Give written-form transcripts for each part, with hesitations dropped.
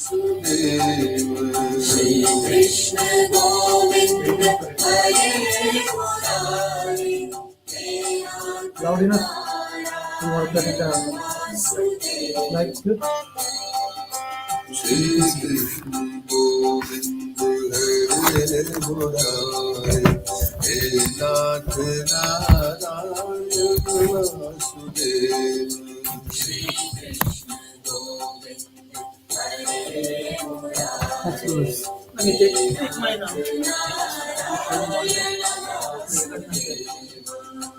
Shri Krishna Govinda Hare Murari. Loud enough? You want to cut it down? Like it's good? Shri Krishna Govinda Hare Murari. He Nath Narayana Vasudeva. Shri Krishna Govinda Hare Murari. That's good. Let me take mine now.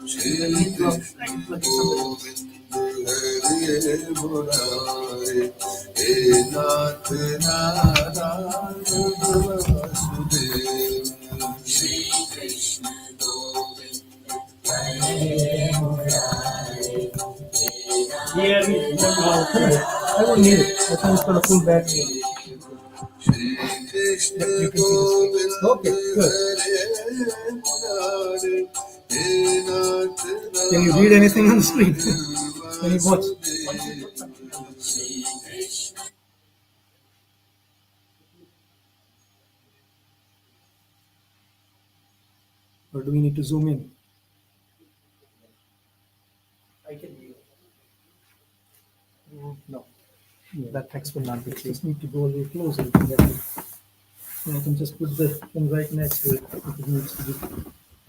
Shri Krishna Govinda Hare Murari. He Nath Narayana Vasudeva. Shri Krishna Govinda Hare Murari. Yeah, I won't need it. I think it's got a full battery. Shri Krishna You can see the Govinda screen. Okay, good. Hare Murari. Can you read anything on the screen? Can you watch? Or do we need to zoom in? I can read. No. That text will not be clear. Just need to go a little closer. And I can just put the thing right next to it if it needs to be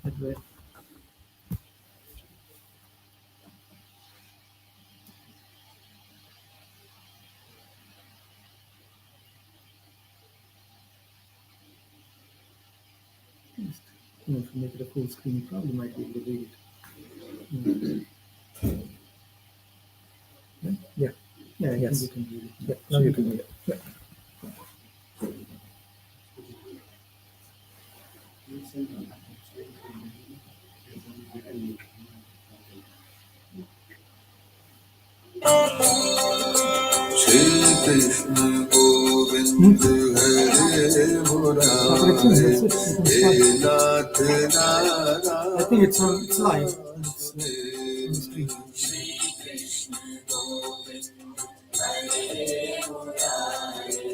that way. If you make it a full screen, you probably might be able to read it. Yeah. Yeah, I Yes. think you can read it. Yeah, now you can read it. Yeah. Shri Krishna Govinda Hare Murari. He Nath Narayana. I think it's on. It's live. It's on the screen. Shri Krishna Govinda Hare Murari.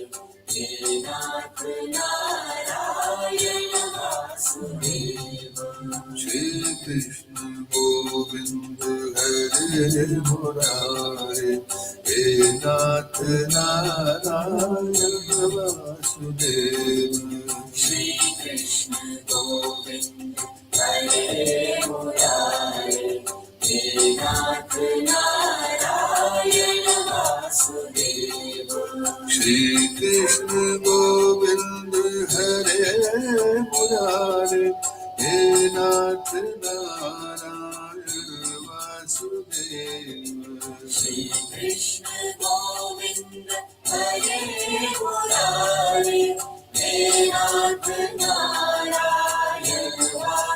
He Nath Narayana Vasudeva. Shri Krishna Govinda Hare Murari. He Nath Narayana Vasudeva. Shri Krishna Govinda Hare Murari. He Nath Narayana Vasudeva. Shri Krishna Govinda Hare Murari. He Nath Narayana Vasudeva. Shri Krishna Govinda Hare Murari. He Nath Narayana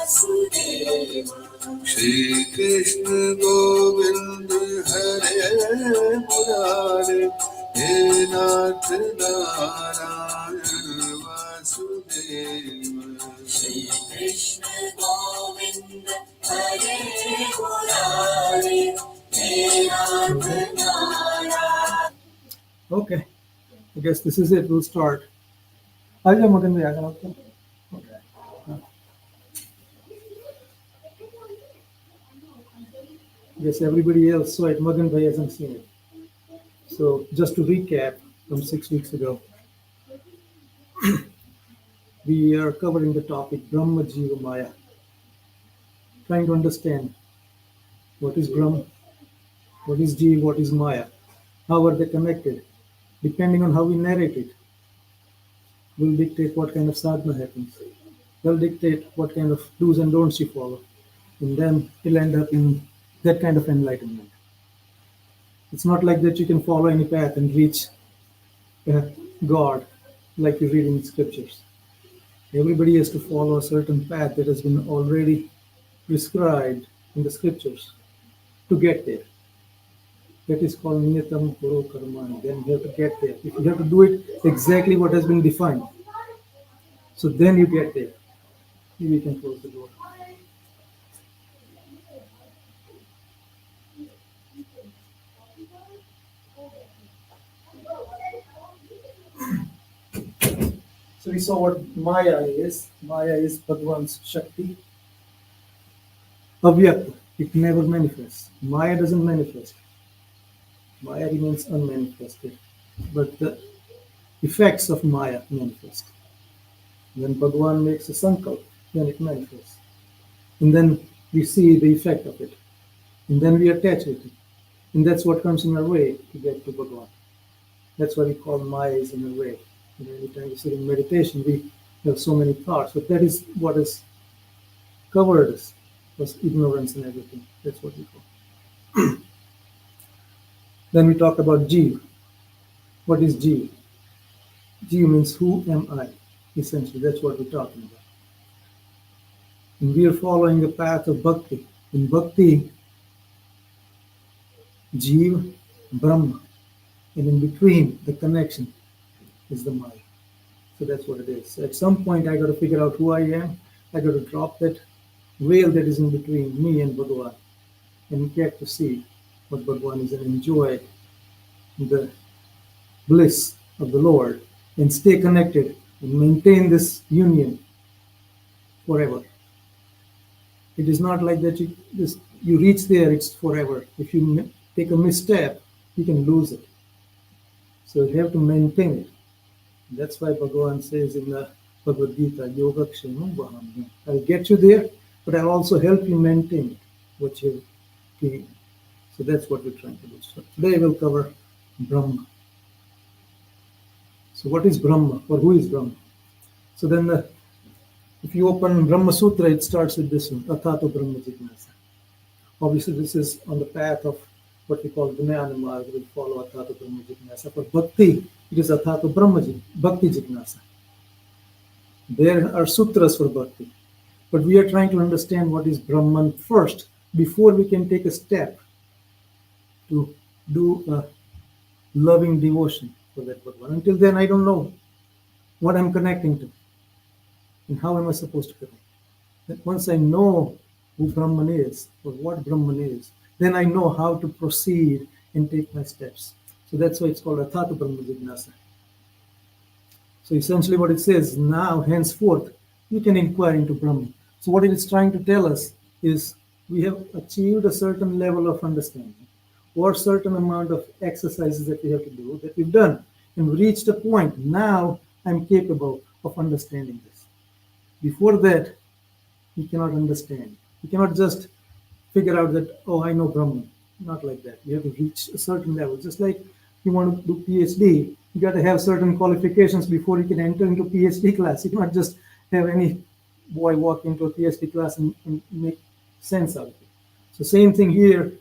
Vasudeva. Shri Krishna Govinda Hare Murari. He Nath Narayana Vasudeva. Shri Krishna Govinda Hare Murari. He Nath Narayana. Okay. I guess this is it. We'll start. आजा मगन में आजा आपको. Yes, everybody else saw it. Magan Bhai hasn't seen it. So just to recap from 6 weeks ago, we are covering the topic Brahma Jiva Maya, trying to understand what is Brahma, what is Jiva, what is Maya, how are they connected. Depending on how we narrate it, will dictate what kind of sadhana happens. Will dictate what kind of do's and don'ts you follow. And then it'll end up in that kind of enlightenment. It's not like that you can follow any path and reach God like you read in scriptures. Everybody has to follow a certain path that has been already prescribed in the scriptures to get there. That is called niyatam kuro karmani. Then you have to get there. If you have to do it exactly what has been defined, so then you get there. Maybe we can close the door. So we saw what Maya is. Maya is Bhagwan's Shakti. Avyakta, it never manifests. Maya doesn't manifest. Maya remains unmanifested. But the effects of Maya manifest. When Bhagwan makes a sankalp, then it manifests. And then we see the effect of it. And then we attach with it. And that's what comes in our way to get to Bhagwan. That's why we call Maya is in our way. Anytime we sit in meditation, we have so many thoughts. But that is what is covered us, was ignorance and everything. That's what we call. Then we talk about Jeev. What is Jeev? Jeev means who am I? Essentially, that's what we're talking about. And we are following the path of bhakti. In bhakti, Jeev, Brahma. And in between, the connection is the Maya. So that's what it is. So at some point, I got to figure out who I am. I got to drop that veil that is in between me and Bhagwan and get to see what Bhagwan is and enjoy the bliss of the Lord and stay connected and maintain this union forever. It is not like that you reach there, it's forever. If you take a misstep, you can lose it. So you have to maintain it. That's why Bhagavan says in the Bhagavad Gita, Yoga Kshamam Vaham. I'll get you there, but I'll also help you maintain what you've gained. So that's what we're trying to do. So today we'll cover Brahma. So what is Brahma, or who is Brahma? So then if you open Brahma Sutra, it starts with this one, Athato Brahma Jignasa. Obviously, this is on the path of what we call Jnana Marga. We follow Athato Brahma Jignasa. For Bhakti, it is Athato Brahma Bhakti Jignasa. There are sutras for Bhakti. But we are trying to understand what is Brahman first, before we can take a step to do a loving devotion for that Bhagwan. Until then, I don't know what I'm connecting to and how am I supposed to connect. That once I know who Brahman is or what Brahman is, then I know how to proceed and take my steps. So that's why it's called Athato Brahma Jignasa. So essentially what it says, now henceforth, you can inquire into Brahman. So what it is trying to tell us is we have achieved a certain level of understanding or certain amount of exercises that we have to do that we've done. And we reached a point, now I'm capable of understanding this. Before that, you cannot understand. You cannot just figure out that, oh, I know Brahman. Not like that. You have to reach a certain level. Just like you want to do PhD, you got to have certain qualifications before you can enter into PhD class. You cannot just have any boy walk into a PhD class and make sense out of it. So same thing here.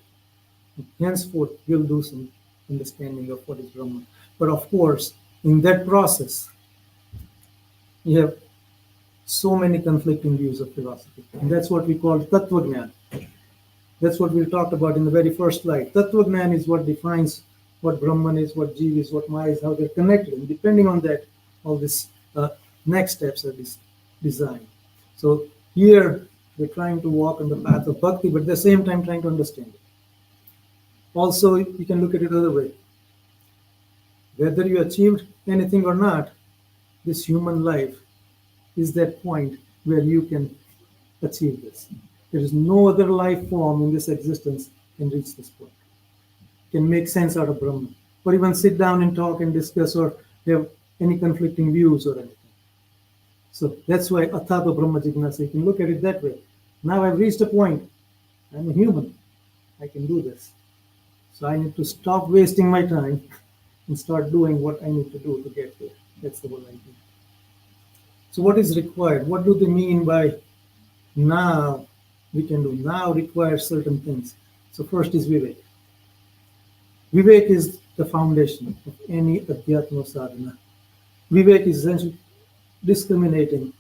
Henceforth, we'll do some understanding of what is Brahman. But of course, in that process, you have so many conflicting views of philosophy. And that's what we call Tattva Jnana. That's what we talked about in the very first slide. Tattva Jnana is what defines what Brahman is, what Jeev is, what Maya is, how they're connected. And depending on that, all these next steps are designed. So here, we're trying to walk on the path of bhakti, but at the same time trying to understand it. Also, you can look at it another way. Whether you achieved anything or not, this human life is that point where you can achieve this. There is no other life form in this existence can reach this point, can make sense out of Brahman, or even sit down and talk and discuss or have any conflicting views or anything. So that's why Athato Brahma Jignasa, you can look at it that way. Now I've reached a point, I'm a human, I can do this. So I need to stop wasting my time and start doing what I need to do to get there. That's the whole idea. So what is required? What do they mean by now we can do? Now requires certain things. So first is Vivek. Vivek is the foundation of any Adhyatma sadhana. Vivek is essentially discriminating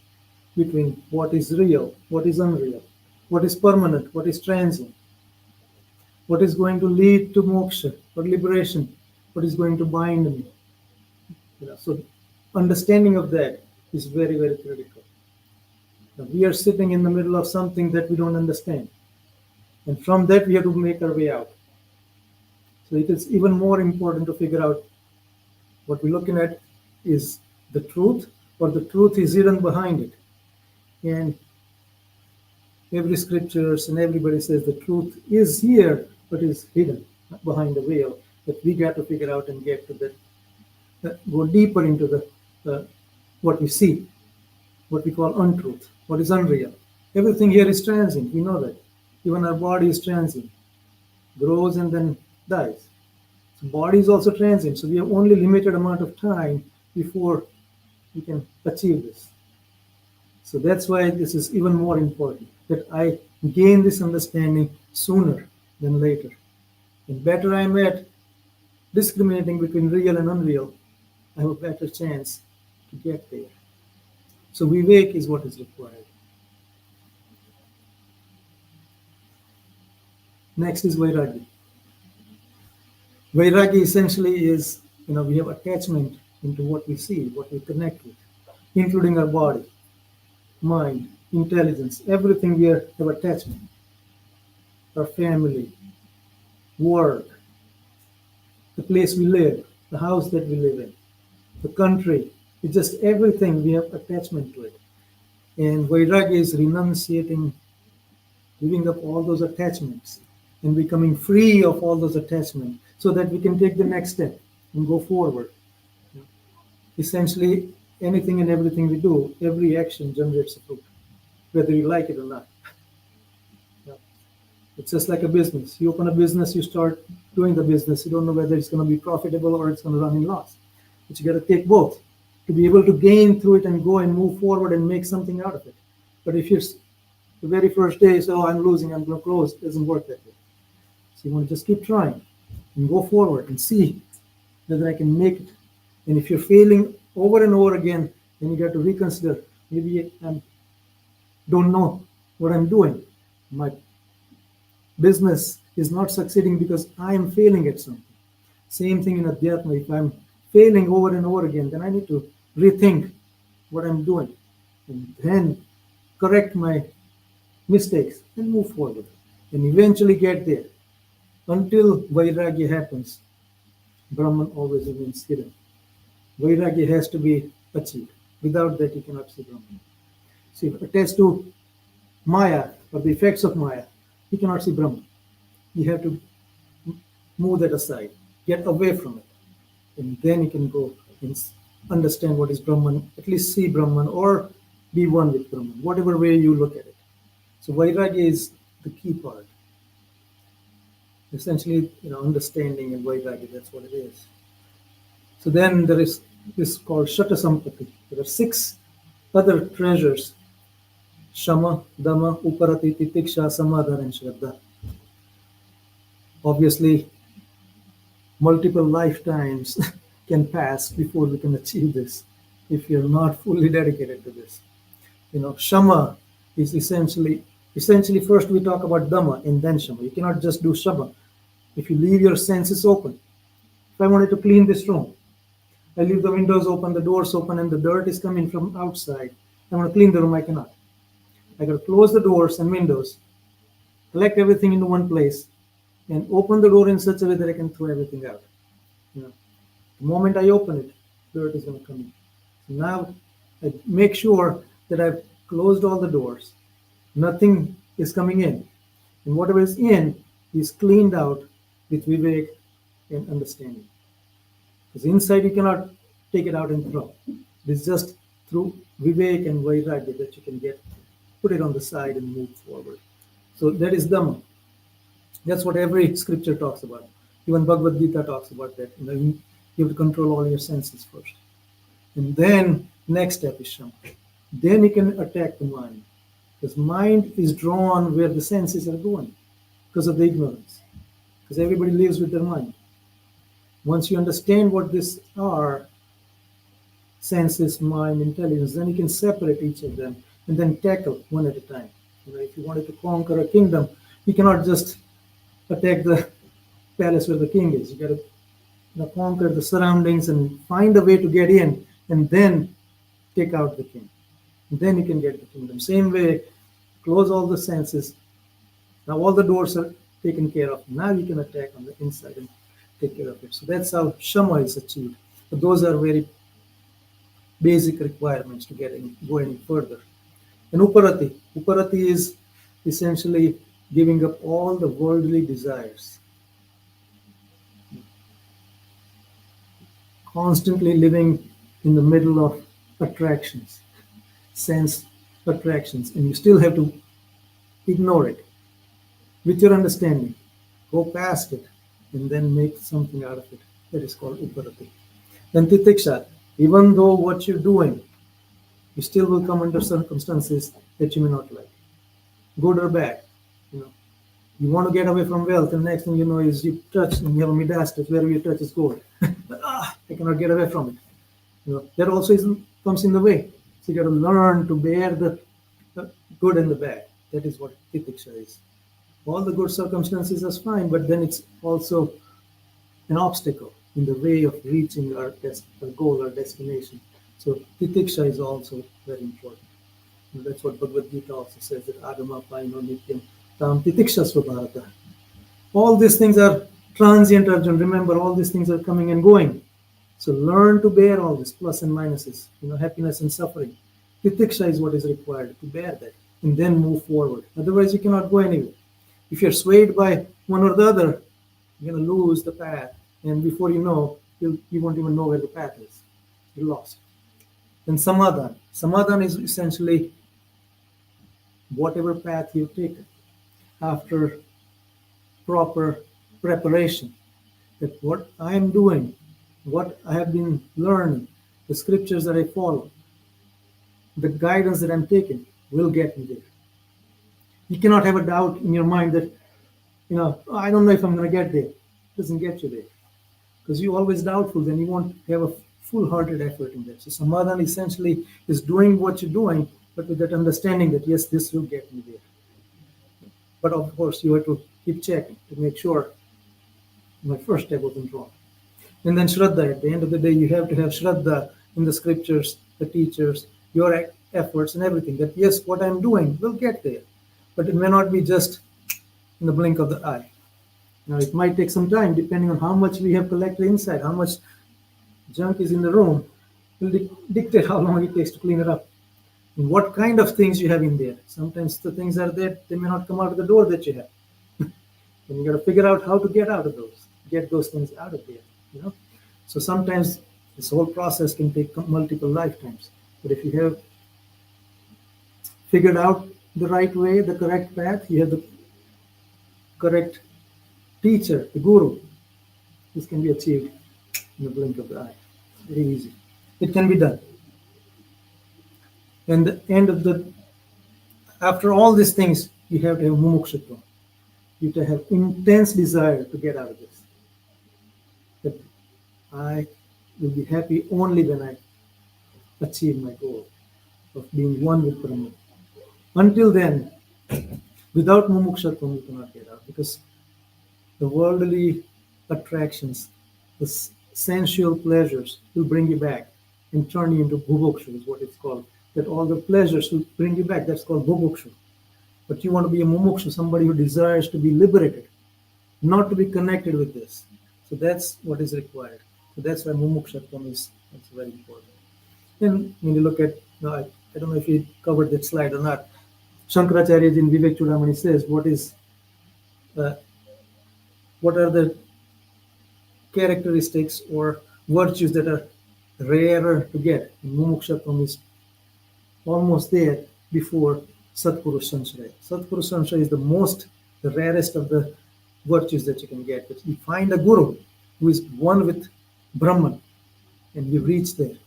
between what is real, what is unreal, what is permanent, what is transient, what is going to lead to moksha or liberation, what is going to bind me. So understanding of that is very, very critical. Now, we are sitting in the middle of something that we don't understand. And from that, we have to make our way out. So it is even more important to figure out what we're looking at is the truth or the truth is hidden behind it. And every scriptures and everybody says the truth is here, but is hidden behind the veil that we got to figure out and get to that, go deeper into the what we see, what we call untruth, what is unreal. Everything here is transient. We know that. Even our body is transient, grows and then dies. So body is also transient. So we have only limited amount of time before we can achieve this. So that's why this is even more important, that I gain this understanding sooner than later. And better I'm at discriminating between real and unreal, I have a better chance to get there. So vivek is what is required. Next is vairagya. Vairagya essentially is, we have attachment into what we see, what we connect with, including our body, mind, intelligence, everything we have attachment. Our family, work, the place we live, the house that we live in, the country, it's just everything we have attachment to it. And vairagya is renunciating, giving up all those attachments and becoming free of all those attachments so that we can take the next step and go forward. Essentially, anything and everything we do, every action generates a fruit, whether you like it or not. It's just like a business. You open a business, you start doing the business. You don't know whether it's going to be profitable or it's going to run in loss. But you got to take both to be able to gain through it and go and move forward and make something out of it. But if you're the very first day, so I'm losing, I'm going to close, it doesn't work that way. So you want to just keep trying and go forward and see whether I can make it. And if you're failing over and over again, then you got to reconsider. Maybe I don't know what I'm doing. My business is not succeeding because I am failing at something. Same thing in Adhyatma. If I'm failing over and over again, then I need to rethink what I'm doing and then correct my mistakes and move forward and eventually get there. Until vairagya happens, Brahman always remains hidden. Vairagya has to be achieved. Without that, you cannot see Brahman. See, if attached to Maya or the effects of Maya, you cannot see Brahman. You have to move that aside, get away from it, and then you can go and understand what is Brahman, at least see Brahman or be one with Brahman, whatever way you look at it. So vairagya is the key part. Essentially, understanding and vairagya, that's what it is. So then there is this called Shata Sampati. There are 6 other treasures: Shama, Dama, Uparati, Titiksha, Samadhana, and Shraddha. Obviously, multiple lifetimes can pass before we can achieve this if you're not fully dedicated to this. Shama is essentially first we talk about Dhamma and then Shama. You cannot just do Shama if you leave your senses open. If I wanted to clean this room, I leave the windows open, the doors open, and the dirt is coming from outside. I want to clean the room, I cannot. I got to close the doors and windows, collect everything into one place, and open the door in such a way that I can throw everything out. The moment I open it, dirt is going to come in. So now I make sure that I've closed all the doors. Nothing is coming in. And whatever is in is cleaned out with vivek and understanding. Because inside you cannot take it out and throw. It's just through vivek and vairagya that you can put it on the side and move forward. So that is Dhamma. That's what every scripture talks about. Even Bhagavad Gita talks about that. You have to control all your senses first. And then next step is Shama. Then you can attack the mind. Because mind is drawn where the senses are going because of the ignorance. Because everybody lives with their mind. Once you understand what these are, senses, mind, intelligence, then you can separate each of them and then tackle one at a time. If you wanted to conquer a kingdom, you cannot just attack the palace where the king is. You got to conquer the surroundings and find a way to get in and then take out the king. And then you can get the kingdom. Same way, close all the senses. Now all the doors are taken care of. Now you can attack on the inside and take care of it. So that's how Shama is achieved. But those are very basic requirements to go any further. And uparati is essentially giving up all the worldly desires, constantly living in the middle of attractions, sense attractions, and you still have to ignore it with your understanding, go past it, and then make something out of it. That is called uparati. Then titiksha, even though what you're doing, you still will come under circumstances that you may not like, good or bad. You know, you want to get away from wealth, and next thing you know is you touch and you have a midas touch, wherever you touch is gold. I cannot get away from it. You know, that also comes in the way. So you got to learn to bear the good and the bad. That is what titiksha is. All the good circumstances is fine, but then it's also an obstacle in the way of reaching our goal, our destination. So titiksha is also very important. And that's what Bhagavad Gita also says, that agama paino nityam tam titiksha svabharata. All these things are transient, Arjun. Remember, all these things are coming and going. So learn to bear all this, plus and minuses, happiness and suffering. Titiksha is what is required to bear that, and then move forward. Otherwise, you cannot go anywhere. If you're swayed by one or the other, you're going to lose the path. And before you know, you won't even know where the path is. You're lost. Then samadhan. Samadhan is essentially whatever path you've taken after proper preparation. That what I am doing, what I have been learning, the scriptures that I follow, the guidance that I'm taking will get me there. You cannot have a doubt in your mind that, I don't know if I'm going to get there. It doesn't get you there. Because you're always doubtful, then you won't have a full-hearted effort in that. So samadhan essentially is doing what you're doing, but with that understanding that, yes, this will get me there. But of course, you have to keep checking to make sure my first step wasn't wrong. And then shraddha. At the end of the day, you have to have shraddha in the scriptures, the teachers, your efforts and everything. That, yes, what I'm doing will get there. But it may not be just in the blink of the eye. Now, it might take some time, depending on how much we have collected inside, how much junk is in the room, will dictate how long it takes to clean it up. And what kind of things you have in there. Sometimes the things are there, they may not come out of the door that you have. And you got to figure out how to get those things out of there. So sometimes this whole process can take multiple lifetimes. But if you have figured out the right way, the correct path, you have the correct teacher, the guru, this can be achieved in the blink of the eye. Very easy. It can be done. And the end of after all these things, you have to have mumukshutva. You have to have intense desire to get out of this. That I will be happy only when I achieve my goal of being one with Brahman. Until then, without mumukshutva, you cannot get out, because the worldly attractions, the sensual pleasures will bring you back and turn you into bubukshu, is what it's called. That all the pleasures will bring you back. That's called bubukshu. But you want to be a mumukshu, somebody who desires to be liberated, not to be connected with this. So that's what is required. So that's why mumukshutvam is very important. And when you look at, I don't know if you covered that slide or not, Shankaracharya in Vivek Chudamani says, what are the characteristics or virtues that are rarer to get? And mumukshutvam is almost there before Satpurus Sanshaya. Satpurus Sanshaya is the rarest of the virtues that you can get. But you find a guru who is one with Brahman, and you reach there.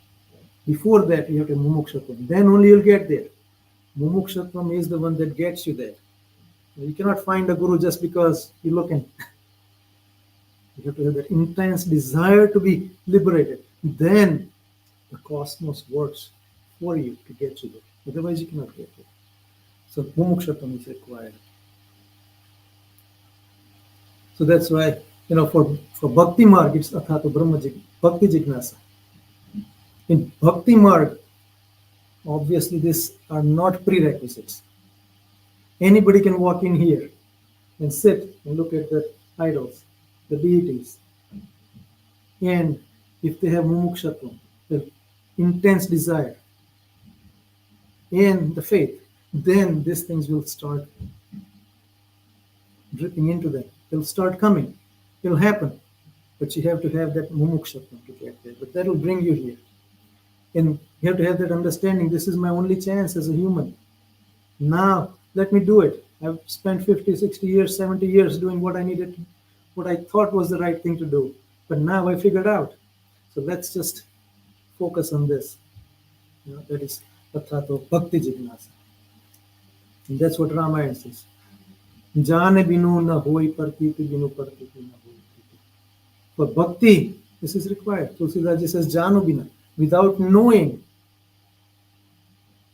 Before that, you have to mumukshutvam. Then only you'll get there. Mumukshutvam is the one that gets you there. You cannot find a guru just because you're looking. You have to have that intense desire to be liberated. Then the cosmos works for you to get you there. Otherwise, you cannot get there. So mumukshutvam is required. So that's why, for Bhakti Marg, it's Athato Brahma Bhakti Jignasa. In Bhakti Marg, obviously these are not prerequisites. Anybody can walk in here and sit and look at the idols, the deities. And if they have mumukshutvam, they'll intense desire and the faith, then these things will start dripping into them. They'll start coming. It'll happen. But you have to have that mumukshapam to get there. But that'll bring you here. And you have to have that understanding. This is my only chance as a human. Now, let me do it. I've spent 50, 60 years, 70 years doing what I needed, what I thought was the right thing to do. But now I figured out. So let's just focus on this. That is Pathato Bhakti Jignasa. And that's what Ramayana says. Jane binu na hoi partiti binu partiti na hoi priti. For bhakti, this is required. Tulsidaji says, Janu bina, without knowing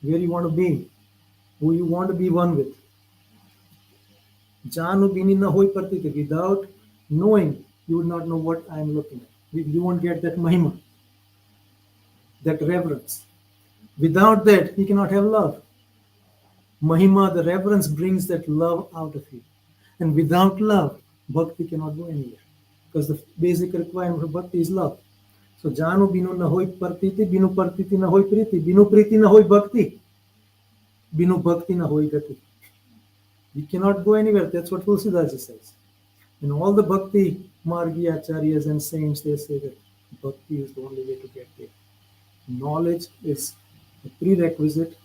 where you want to be, who you want to be one with. Janu bini na hoi partiti, without knowing, you would not know what I am looking at. You won't get that mahima, that reverence. Without that, you cannot have love. Mahima, the reverence, brings that love out of you. And without love, bhakti cannot go anywhere. Because the basic requirement for bhakti is love. So, Janu binu na hoi partiti, binu partiti na hoi priti, binu priti na hoi bhakti, binu bhakti na hoi gati. You cannot go anywhere. That's what Tulsidaji says. And all the bhakti margi acharyas and saints, they say that bhakti is the only way to get there. Knowledge is a prerequisite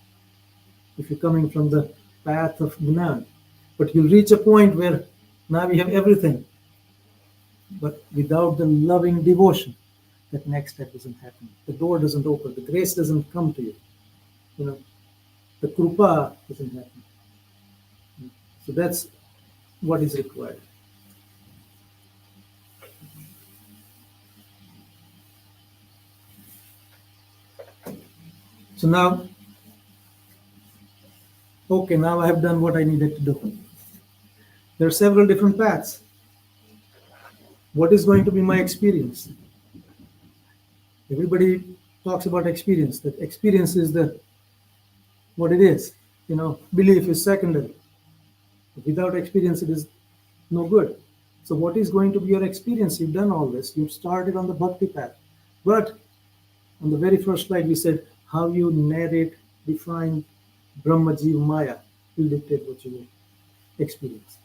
if you're coming from the path of Gnan. But you'll reach a point where now we have everything. But without the loving devotion, that next step doesn't happen. The door doesn't open. The grace doesn't come to you. The krupa doesn't happen. So that's what is required. So now, okay, now I have done what I needed to do. There are several different paths. What is going to be my experience? Everybody talks about experience. That experience is what it is. Belief is secondary. Without experience, it is no good. So what is going to be your experience? You've done all this. You've started on the bhakti path. But on the very first slide, we said how you narrate, define Brahma, Jiva, Maya will dictate what you will experience.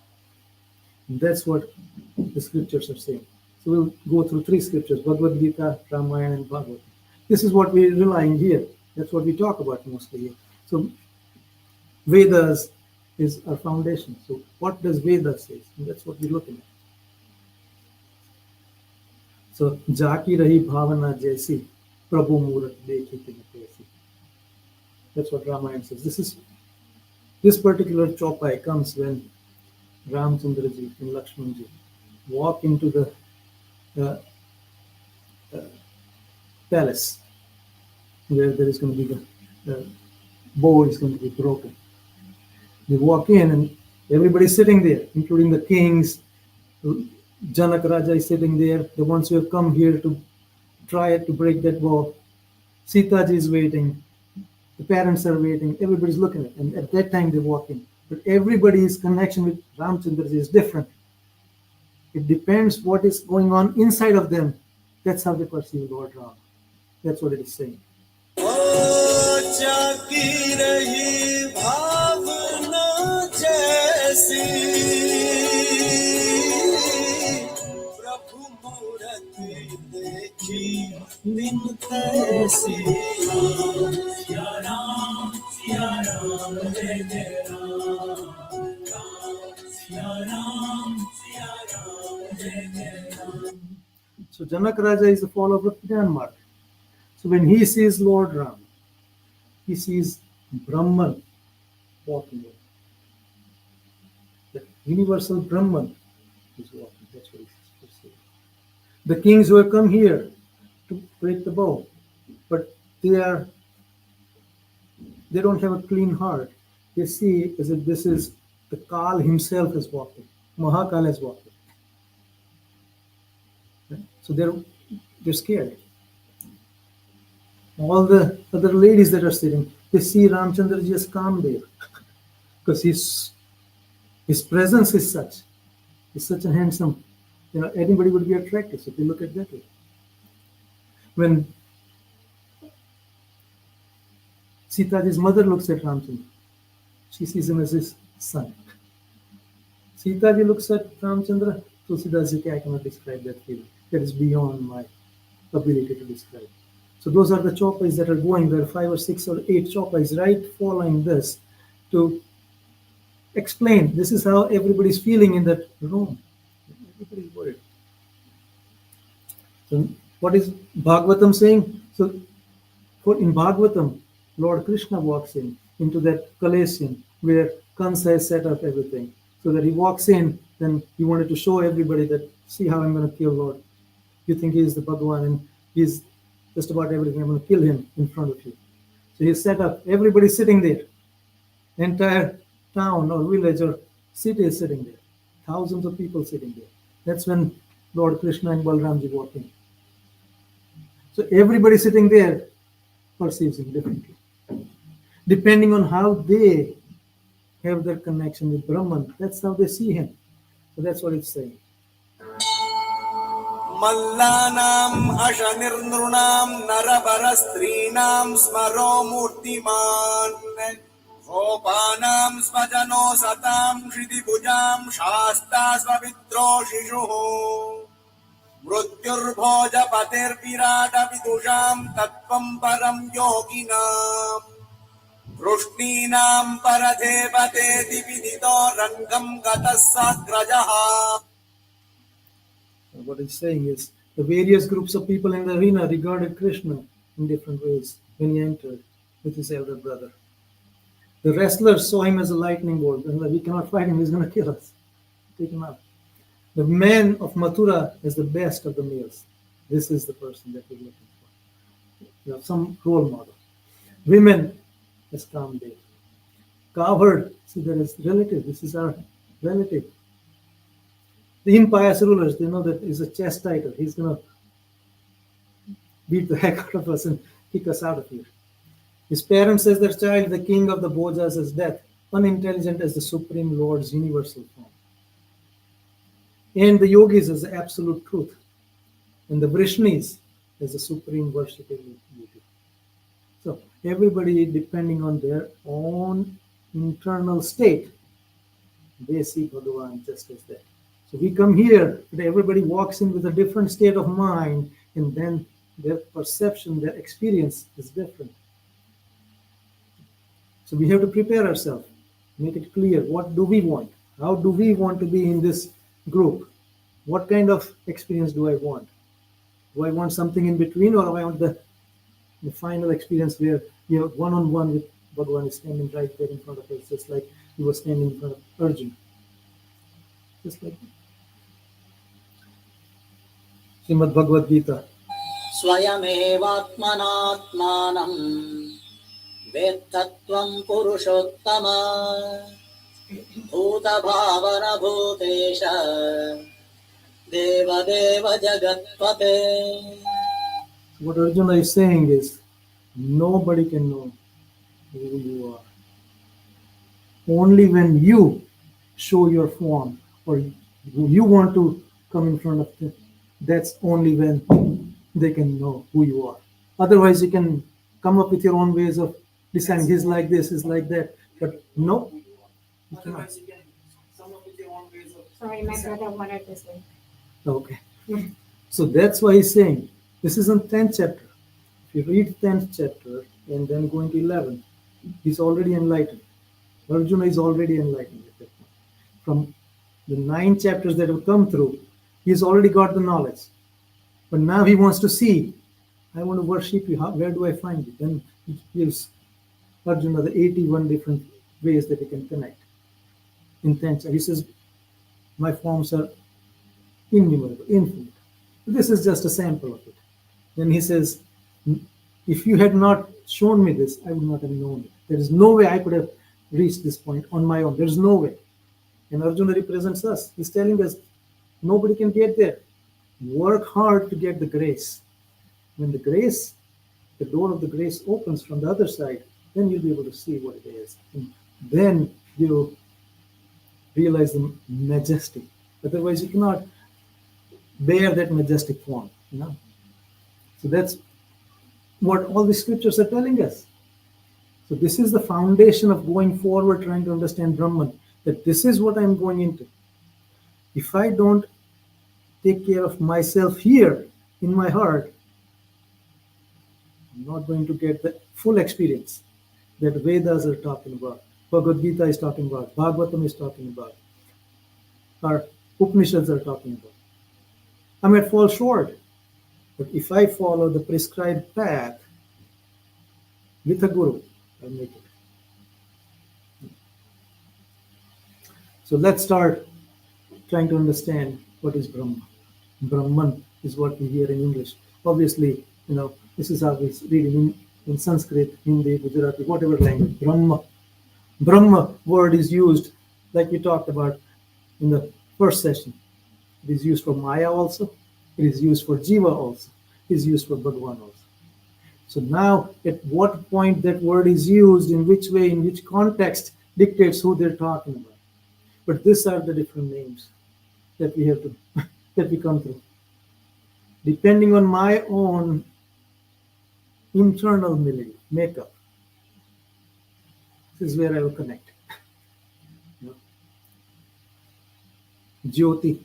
And that's what the scriptures are saying. So we'll go through three scriptures, Bhagavad Gita, Ramayana, and Bhagavad. This is what we're relying here. That's what we talk about mostly here. So Vedas is our foundation. So what does Veda say? And that's what we're looking at. So Jaki Rahi Bhavana Jaisi Prabhu Murat Dekhi Tinapesi. That's what Ramayana says. This particular chopai comes when Ramchandraji and Lakshmanji walk into the palace where there is going to be the bow is going to be broken. They walk in and everybody's sitting there, including the kings. Janak Raja is sitting there, the ones who have come here to try to break that bow. Sitaji is waiting. The parents are waiting. Everybody's looking at it. And at that time they walk in. But everybody's connection with Ramchandraji is different. It depends what is going on inside of them. That's how they perceive Lord Ram. That's what it is saying. So Janak Raja is a follower of Myanmar. So when he sees Lord Ram, he sees Brahman walking in. The universal Brahman is walking. That's what he says. The kings who have come here to break the bow, but they don't have a clean heart. They see as if this is the Kal himself is walking. Mahakal is walking. So they're scared. All the other ladies that are sitting, they see Ramchandraji as calm there. Because his presence is such. He's such a handsome, anybody would be attracted if they look at that way. When Sitaji's mother looks at Ramchandra. She sees him as his son. Sitaji looks at Ramchandra. Tulsidas ji, I cannot describe that feeling. That is beyond my ability to describe. So those are the chopais that are going. There are 5 or 6 or 8 chopais right following this to explain. This is how everybody's feeling in that room. Everybody's worried. So what is Bhagavatam saying? So in Bhagavatam, Lord Krishna walks in into that Kalesian where Kansa has set up everything. So that he walks in, then he wanted to show everybody that, see how I'm going to kill Lord. You think he is the Bhagavan and he's just about everything. I'm going to kill him in front of you. So he set up, everybody sitting there. Entire town or village or city is sitting there. Thousands of people sitting there. That's when Lord Krishna and Balramji walk in. So everybody sitting there perceives him differently. Depending on how they have their connection with Brahman, that's how they see him. So that's what it's saying. Mallanam ashanirnrunam narabarastrinam smaro murtiman Gopanam svajano satam shridibujam shasta svavitro shishuhu Mrutyurbhoja pater virata vidusham tattvam param yoginam Vrushnīnām paradevate dividito rangam gatasagrajaha. What he's saying is the various groups of people in the arena regarded Krishna in different ways when he entered with his elder brother. The wrestlers saw him as a lightning bolt, and we cannot fight him, he's going to kill us. Take him out. The man of Mathura is the best of the males. This is the person that we're looking for. You have some role model. Women as Kamdev. Cowherd, see, that is relative. This is our relative. The impious rulers, they know that is a chest tighter. He's going to beat the heck out of us and kick us out of here. His parents as their child, the king of the Bhojas as death, unintelligent as the Supreme Lord's universal form. And the yogis as the absolute truth. And the Vrishnis as the supreme worshipping beauty. So everybody, depending on their own internal state, they see Bhagavan just as that. So we come here, that everybody walks in with a different state of mind, and then their perception, their experience is different. So we have to prepare ourselves, make it clear, what do we want? How do we want to be in this group? What kind of experience do I want? Do I want something in between, or do I want the final experience where you are one-on-one with Bhagavan is standing right there in front of us, just like he was standing in front of Arjuna. Just like that. Srimad Bhagavad Gita. स्वयमेवात्मनात्मानं वेत्तत्वं पुरुषोत्तम भूतभावनभूतेश देवदेव जगत्पते. What Arjuna is saying is, nobody can know who you are. Only when you show your form, or you want to come in front of them, that's only when they can know who you are. Otherwise, you can come up with your own ways of deciding, he's like this, he's like that. But no, you cannot. Sorry, my brother wanted this way. Okay. So that's why he's saying, this is in 10th chapter. If you read 10th chapter and then go into 11, he's already enlightened. Arjuna is already enlightened at that point. From the 9 chapters that have come through, he's already got the knowledge. But now he wants to see, I want to worship you. Where do I find it? Then he gives Arjuna the 81 different ways that he can connect. In 10th chapter, he says, my forms are innumerable, infinite. This is just a sample of it. Then he says, if you had not shown me this, I would not have known it. There is no way I could have reached this point on my own. There is no way. And Arjuna represents us. He's telling us, nobody can get there. Work hard to get the grace. When the grace, the door of the grace opens from the other side, then you'll be able to see what it is. And then you'll realize the majestic. Otherwise, you cannot bear that majestic form. So that's what all the scriptures are telling us. So this is the foundation of going forward, trying to understand Brahman, that this is what I'm going into. If I don't take care of myself here in my heart, I'm not going to get the full experience that Vedas are talking about, Bhagavad Gita is talking about, Bhagavatam is talking about, or Upanishads are talking about. I might fall short, but if I follow the prescribed path with a guru, I'll make it. So let's start trying to understand what is Brahma. Brahman is what we hear in English. Obviously, this is how we read in Sanskrit, Hindi, Gujarati, whatever language. Brahma. Brahma word is used, like we talked about in the first session. It is used for Maya also. It is used for Jiva also. It is used for Bhagavan also. So now, at what point that word is used, in which way, in which context, dictates who they're talking about. But these are the different names that we have to that we come through. Depending on my own internal makeup, this is where I will connect. Jyoti.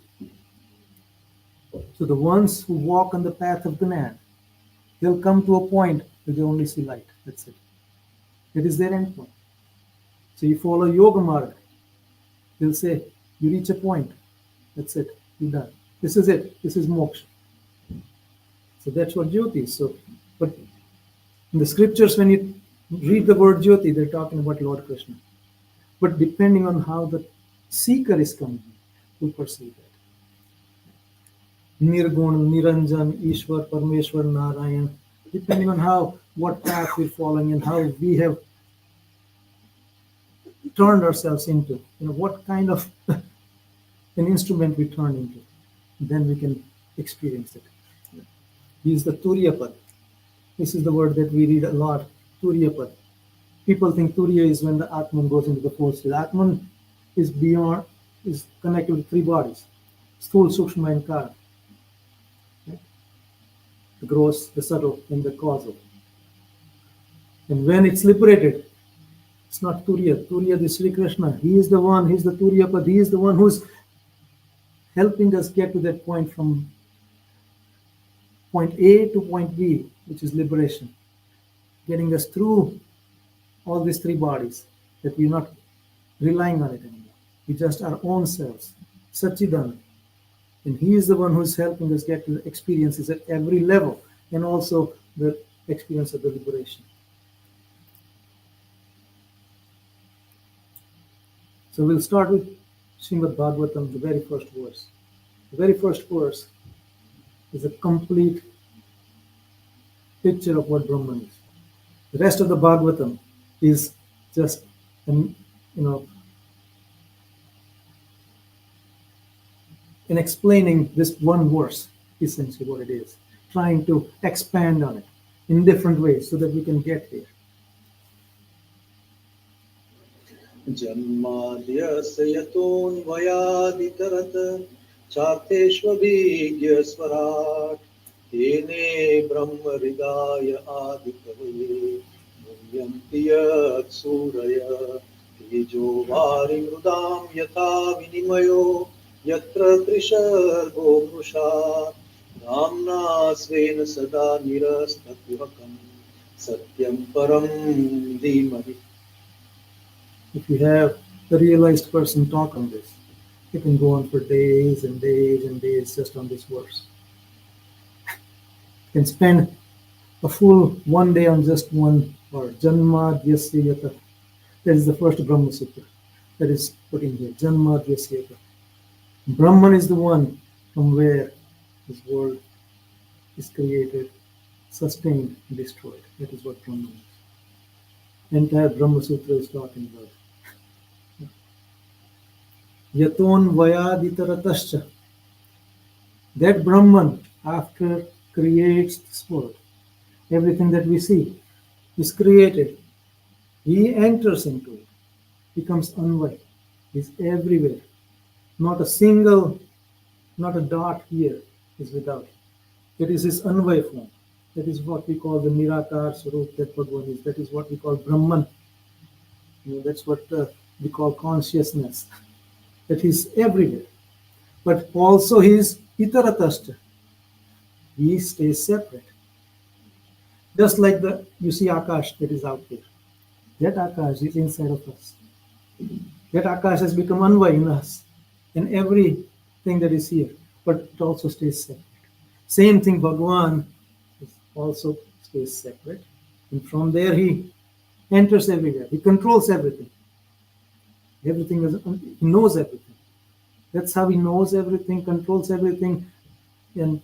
So the ones who walk on the path of Gnan, they'll come to a point where they only see light. That's it. It is their end point. So you follow Yoga Marg, they'll say, you reach a point. That's it. You're done. This is it. This is moksha. So that's what Jyoti is. So, but in the scriptures, when you read the word Jyoti, they're talking about Lord Krishna. But depending on how the seeker is coming, we perceive that. Nirgun, Niranjan, Ishwar, Parmeshwar, Narayan, depending on what path we're following and how we have turned ourselves into, what kind of an instrument we turn into, then we can experience it. He is the Turyapad. This is the word that we read a lot, Turyapad. People think Turya is when the Atman goes into the fourth stage. Atman is connected with three bodies, Sthul, Sukshma, and Kara. The gross, the subtle, and the causal. And when it's liberated, it's not Turiya. Turiya is Sri Krishna. He is the one, he's the Turyapad. He is the one who's helping us get to that point from point A to point B, which is liberation. Getting us through all these three bodies, that we're not relying on it anymore. We just our own selves, Satchidananda. And he is the one who's helping us get to the experiences at every level, and also the experience of the liberation. So we'll start with Srimad Bhagavatam, the very first verse. The very first verse is a complete picture of what Brahman is. The rest of the Bhagavatam is just, in explaining this one verse, essentially what it is, trying to expand on it in different ways so that we can get there. जन्माद्यस्य यतोऽन्वयादितरत् चार्थेष्वभिज्ञस्वराट् तेने ब्रह्महृदाय आदिकवये मुह्यन्ति यत्सूरय तेजो वारिमृदां यथा विनिमयो यत्र त्रिशर्गो मृषा धाम्ना स्वेन सदा निरस्तकुहकं सत्यं परं धीमहि. If you have the realized person talk on this, you can go on for days and days and days just on this verse. You can spend a full one day on just one word, Janma Dhyasya Yata. That is the first Brahma Sutra that is put in here, Janma Dhyasya Yata. Brahman is the one from where this world is created, sustained, and destroyed. That is what Brahman is. The entire Brahma Sutra is talking about. Yaton Vayaditaratascha. That Brahman, after creates this world, everything that we see is created. He enters into it, becomes Anvay. He's everywhere. Not a single, not a dot here is without. It is his Anvay form. That is what we call the Nirakar Swarup that Bhagavan is. That is what we call Brahman. That's what we call consciousness. That is everywhere. But also he is Itaratashta. He stays separate. Just like you see Akash that is out there. That Akash is inside of us. That Akash has become Anvay in us, in everything that is here, but it also stays separate. Same thing, Bhagavan also stays separate. And from there he enters everywhere. He controls everything. Everything is, he knows everything. That's how he knows everything, controls everything, and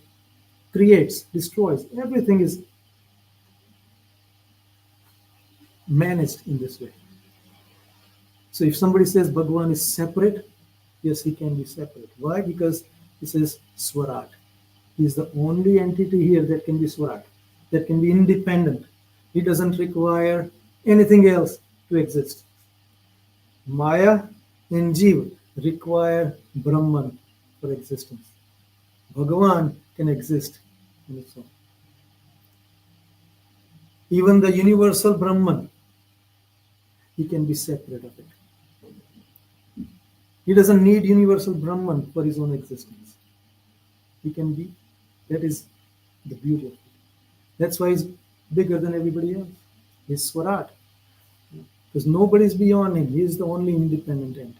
creates, destroys. Everything is managed in this way. So if somebody says Bhagavan is separate, yes, he can be separate. Why? Because he says Swarat. He is the only entity here that can be Swarat, that can be independent. He doesn't require anything else to exist. Maya and Jiva require Brahman for existence. Bhagavan can exist on its own. Even the universal Brahman, he can be separate of it. He doesn't need universal Brahman for his own existence. He can be, that is the beauty of it. That's why he's bigger than everybody else. He's Swarat. Because nobody is beyond him. He is the only independent entity.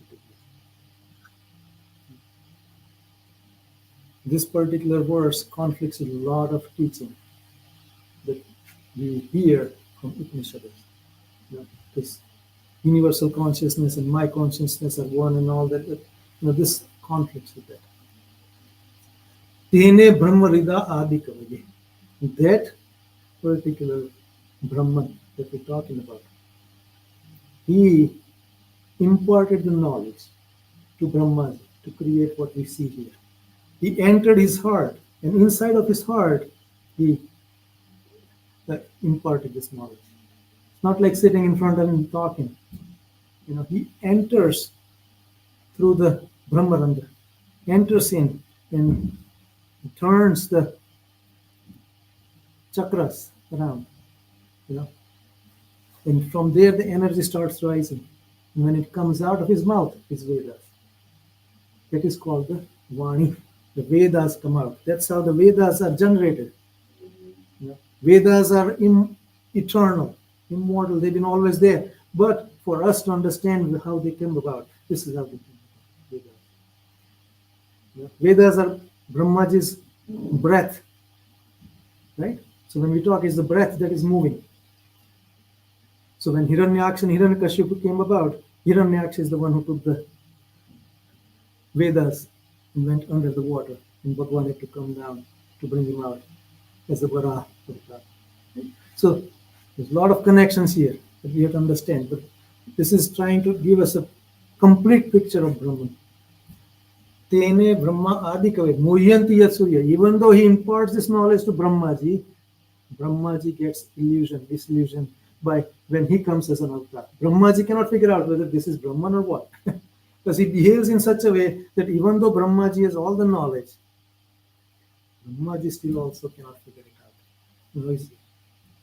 This particular verse conflicts with a lot of teaching that we hear from Upanishads. This universal consciousness and my consciousness are one and all that. This conflicts with that. Tene Brahma Rida Adi Kavage. That particular Brahman that we're talking about, he imparted the knowledge to Brahma to create what we see here. He entered his heart, and inside of his heart, he imparted this knowledge. It's not like sitting in front of him talking. He enters through the Brahmarandra, enters in and turns the chakras around. And from there, the energy starts rising. And when it comes out of his mouth, his Vedas. That is called the Vani. The Vedas come out. That's how the Vedas are generated. Vedas are eternal, immortal. They've been always there. But for us to understand how they came about, this is how they came about. Vedas are Brahmaji's breath. Right? So when we talk, it's the breath that is moving. So when Hiranyaksha and Hiranyakashipu came about, Hiranyaksha is the one who took the Vedas and went under the water, and Bhagavan had to come down to bring him out as the Varaha. So there's a lot of connections here that we have to understand, but this is trying to give us a complete picture of Brahman. Tene Brahma Adikave Muhyanti Yatsurya. Even though he imparts this knowledge to Brahmaji, Brahmaji gets disillusion by when he comes as an avatar. Brahmaji cannot figure out whether this is Brahman or what. Because he behaves in such a way that even though Brahmaji has all the knowledge, Brahmaji still also cannot figure it out.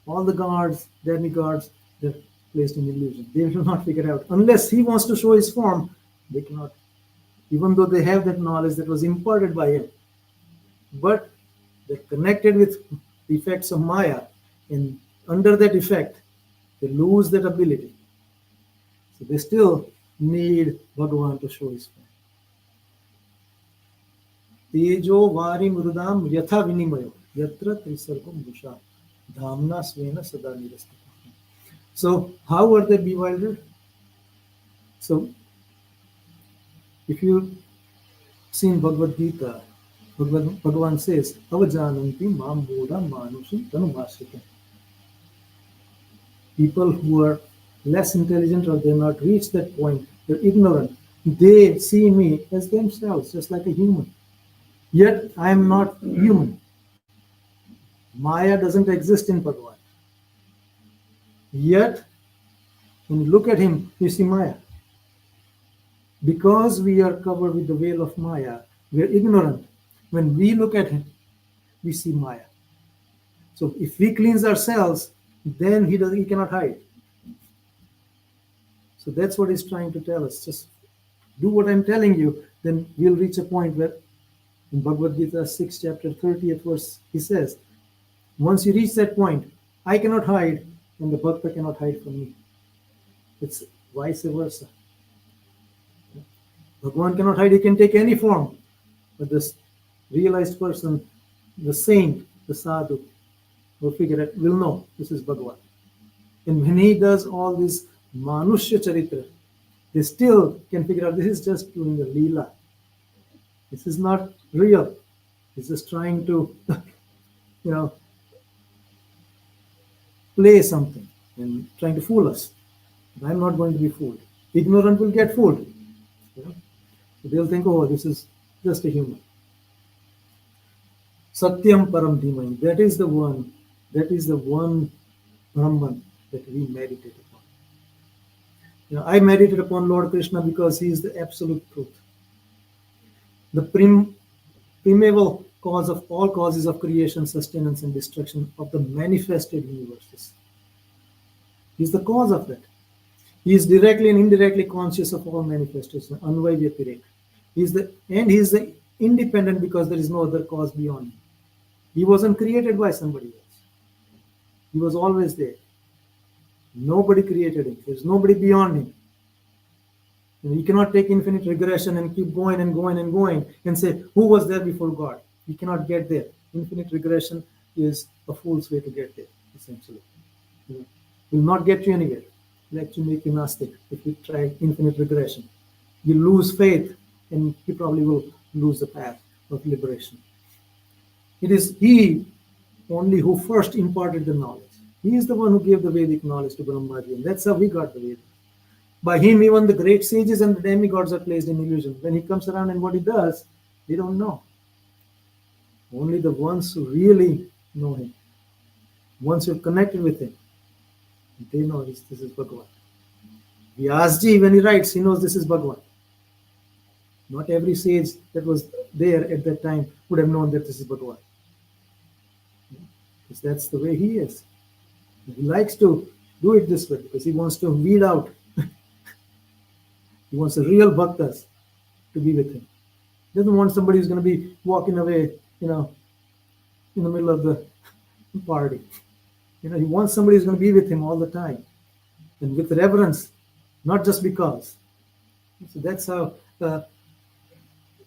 All the gods, demigods, they're placed in illusion. They will not figure it out. Unless he wants to show his form, they cannot. Even though they have that knowledge that was imparted by him. But they're connected with the effects of Maya. And under that effect, they lose that ability. So they still need Bhagavan to show his form. Tejo vari mrudam yatha vinimayo yatra trisargam busha dhamna svena sada nirastha. So how are they bewildered? So if you've seen Bhagavad Gita, Bhagavan says, Avajananti mam mudha manusham tanumasrita. People who are less intelligent or they're not reached that point, they're ignorant, they see me as themselves, just like a human. Yet I am not human. Maya doesn't exist in Bhagavan. Yet, when you look at him, you see Maya. Because we are covered with the veil of Maya, we are ignorant. When we look at him, we see Maya. So if we cleanse ourselves, then he cannot hide. So that's what he's trying to tell us. Just do what I'm telling you, then we'll reach a point where in Bhagavad Gita 6 chapter 30th verse, he says, once you reach that point, I cannot hide and the Bhakta cannot hide from me. It's vice versa. Bhagavan cannot hide, he can take any form. But this realized person, the saint, the sadhu, will figure it, will know this is Bhagavan. And when he does all this Manushya Charitra, they still can figure out this is just doing a Leela. This is not real. He's just trying to, play something and trying to fool us. But I'm not going to be fooled. Ignorant will get fooled. So they'll think, oh, this is just a human. Satyam Param Dhimai. That is the one Brahman that we meditate upon. I meditate upon Lord Krishna because he is the absolute truth. The primeval cause of all causes of creation, sustenance, and destruction of the manifested universes. He is the cause of that. He is directly and indirectly conscious of all manifestation. Anvayvyapirek. He is the independent because there is no other cause beyond him. He wasn't created by somebody else. He was always there. Nobody created him. There's nobody beyond him. You cannot take infinite regression and keep going and going and going and say, who was there before God? You cannot get there. Infinite regression is a fool's way to get there, essentially. It will not get you anywhere. It will actually make you Gnostic if you try infinite regression. You lose faith and you probably will lose the path of liberation. It is he only who first imparted the knowledge. He is the one who gave the Vedic knowledge to Brahmaji, and that's how we got the Vedas. By him, even the great sages and the demigods are placed in illusion. When he comes around and what he does, they don't know. Only the ones who really know him, once you're connected with him, they know this is Bhagavan. Vyasji, when he writes, he knows this is Bhagavan. Not every sage that was there at that time would have known that this is Bhagavan. Because that's the way he is. He likes to do it this way because he wants to weed out. He wants the real bhaktas to be with him. He doesn't want somebody who's going to be walking away, in the middle of the party. He wants somebody who's going to be with him all the time and with reverence, not just because. So that's how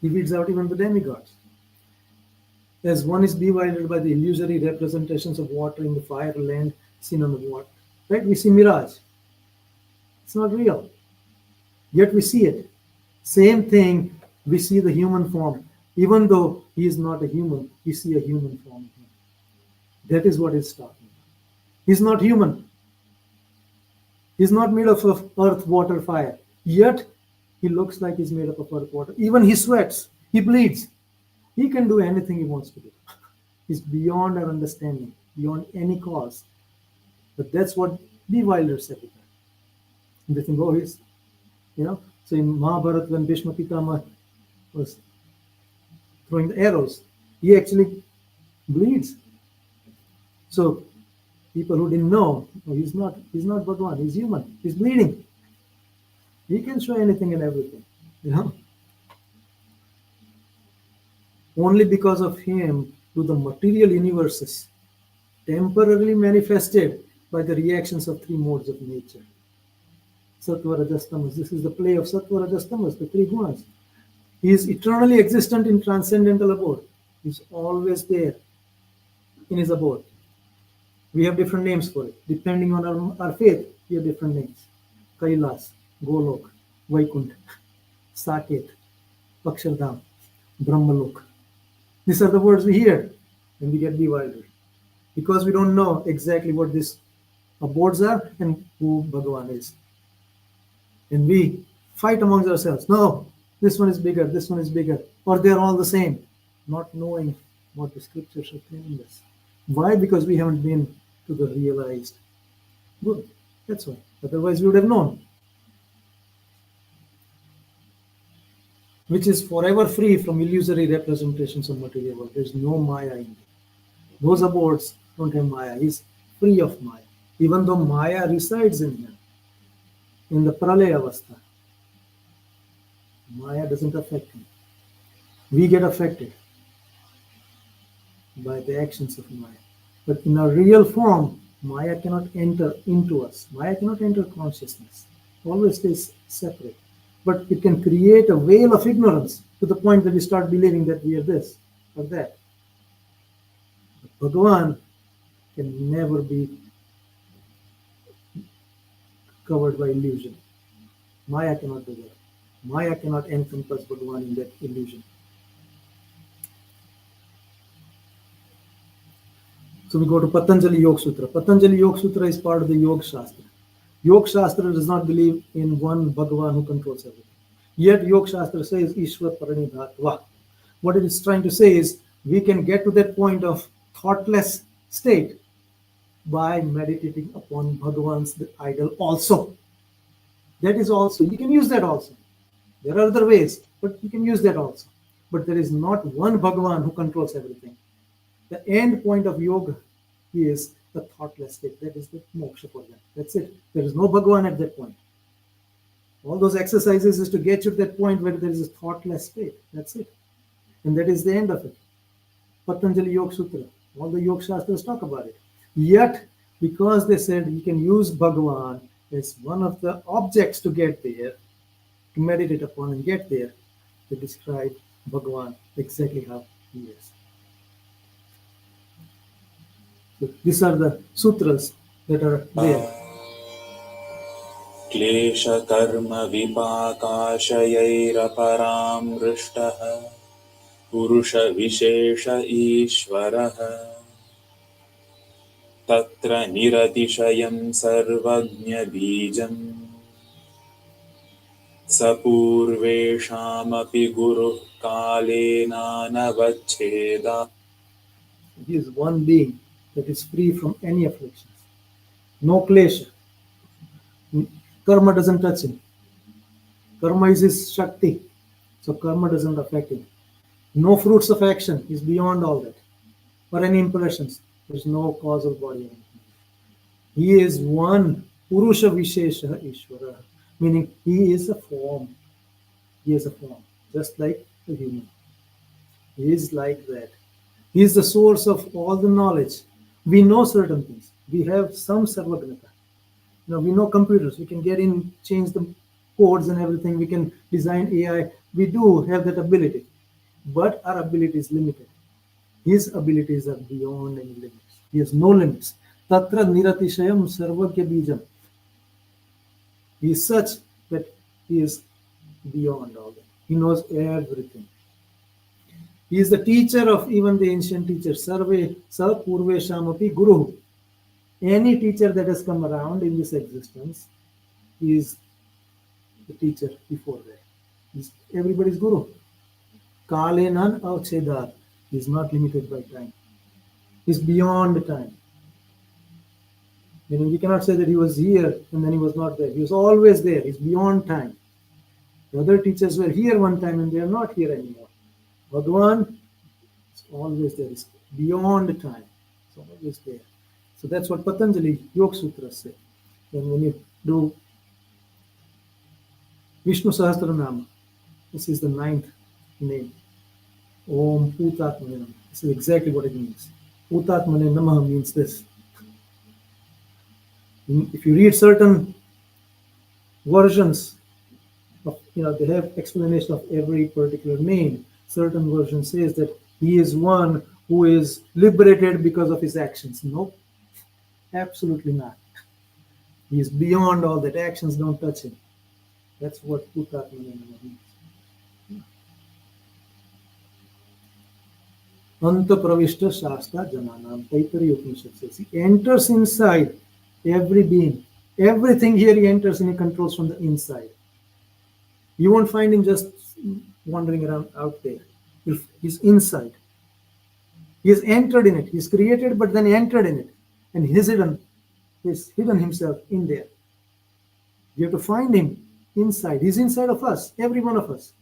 he weeds out even the demigods. As one is bewildered by the illusory representations of water in the fire, land, seen on the water. Right? We see mirage. It's not real. Yet we see it. Same thing, we see the human form. Even though he is not a human, we see a human form. That is what is talking about. He's not human. He's not made up of earth, water, fire. Yet he looks like he's made up of earth, water. Even he sweats. He bleeds. He can do anything he wants to do. He's beyond our understanding, beyond any cause. But that's what bewilders everybody. And they think, oh, he's, so in Mahabharata, when Bhishma Pitama was throwing the arrows, he actually bleeds. So people who didn't know, he's not Bhagavan, he's human, he's bleeding. He can show anything and everything, Only because of him do the material universes temporarily manifested by the reactions of three modes of nature. Sattva, Rajas, Tamas. This is the play of Sattva, Rajas, Tamas, the three gunas. He is eternally existent in transcendental abode. He's always there in his abode. We have different names for it. Depending on our faith, we have different names. Kailas, Golok, Vaikuntha, Saket, Akshardham, Brahmalok. These are the words we hear and we get bewildered. Because we don't know exactly what these abodes are and who Bhagavan is. And we fight amongst ourselves. No, this one is bigger, this one is bigger. Or they're all the same. Not knowing what the scriptures are telling us. Why? Because we haven't been to the realized good. That's why. Otherwise we would have known. Which is forever free from illusory representations of material world. There's no Maya in it. Those abodes don't have Maya. He's free of Maya. Even though Maya resides in him, in the Pralaya Avastha, Maya doesn't affect him. We get affected by the actions of Maya. But in our real form, Maya cannot enter into us. Maya cannot enter consciousness. Always stays separate. But it can create a veil of ignorance to the point that we start believing that we are this or that. But Bhagavan can never be covered by illusion. Maya cannot do that. Maya cannot encompass Bhagavan in that illusion. So we go to Patanjali Yoga Sutra. Patanjali Yoga Sutra is part of the Yoga Shastra. Yoga Shastra does not believe in one Bhagavan who controls everything. Yet Yoga Shastra says Ishwar Paranidhatva. What it is trying to say is we can get to that point of thoughtless state by meditating upon Bhagavan's idol also. That is also, you can use that also. There are other ways, but you can use that also. But there is not one Bhagavan who controls everything. The end point of yoga is the thoughtless state. That is the moksha for them. That's it. There is no Bhagavan at that point. All those exercises is to get you to that point where there is a thoughtless state. That's it. And that is the end of it. Patanjali Yoga Sutra. All the Yoga Shastras talk about it. Yet, because they said you can use Bhagavan as one of the objects to get there, to meditate upon and get there, they describe Bhagavan exactly how he is. So these are the sutras that are there. क्लेशकर्म विपाकाशयैरपरामृष्टः पुरुषविशेष ईश्वरः तत्र निरतिशयं सर्वज्ञबीजम् स पूर्वेषामपि गुरुः कालेनानवच्छेदात्. He is one being that is free from any afflictions. No klesha. Karma doesn't touch him. Karma is his Shakti. So karma doesn't affect him. No fruits of action. He's beyond all that. Or any impressions. There's no causal body. He is one Purusha Vishesha Ishvara. Meaning he is a form. He is a form. Just like a human. He is like that. He is the source of all the knowledge. We know certain things. We have some sarvagnata. We know computers. We can get in, change the codes and everything. We can design AI. We do have that ability. But our ability is limited. His abilities are beyond any limits. He has no limits. Tatra niratishayam sarvagya bijam. He is such that he is beyond all that. He knows everything. He is the teacher of even the ancient teachers. Sarve sa purveshamapi guru. Any teacher that has come around in this existence is the teacher before that. He's everybody's guru. Kalenan avchedar. He is not limited by time. He is beyond time. Meaning we cannot say that he was here and then he was not there. He was always there. He's beyond time. The other teachers were here one time and they are not here anymore. Bhagavan is always there. He's beyond time. It's always there. So that's what Patanjali Yoga Sutras say. And when you do Vishnu Sahasranama, this is the 9th name. Om Putatmane Namaha. This is exactly what it means. Putatmane Namaha means this. If you read certain versions of, they have explanation of every particular name. Certain version says that he is one who is liberated because of his actions. Nope. Absolutely not. He is beyond all that. Actions don't touch him. That's what Putatmane Namaha means. Anta Pravishta Shasta Jananam. Taittiriya Upanishad says he enters inside every being. Everything here he enters and he controls from the inside. You won't find him just wandering around out there. He's inside. He has entered in it. He's created, but then he entered in it. And he's hidden himself in there. You have to find him inside. He's inside of us, every one of us.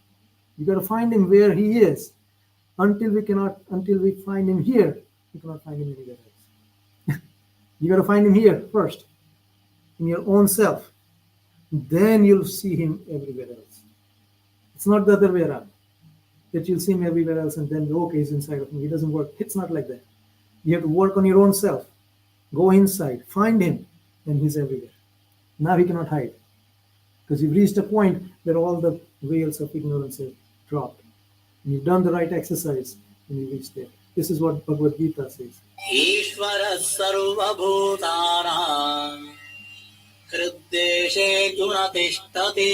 You got to find him where he is. Until we find him here, we cannot find him anywhere else. You got to find him here first, in your own self. Then you'll see him everywhere else. It's not the other way around. That you'll see him everywhere else and then, okay, he's inside of me. It doesn't work. It's not like that. You have to work on your own self. Go inside, find him, and he's everywhere. Now he cannot hide. Because you've reached a point where all the veils of ignorance have dropped. And you've done the right exercise, and you reach there. This is what Bhagavad Gita says. ईश्वरः सर्वभूतानां हृद्देशेऽर्जुन तिष्ठति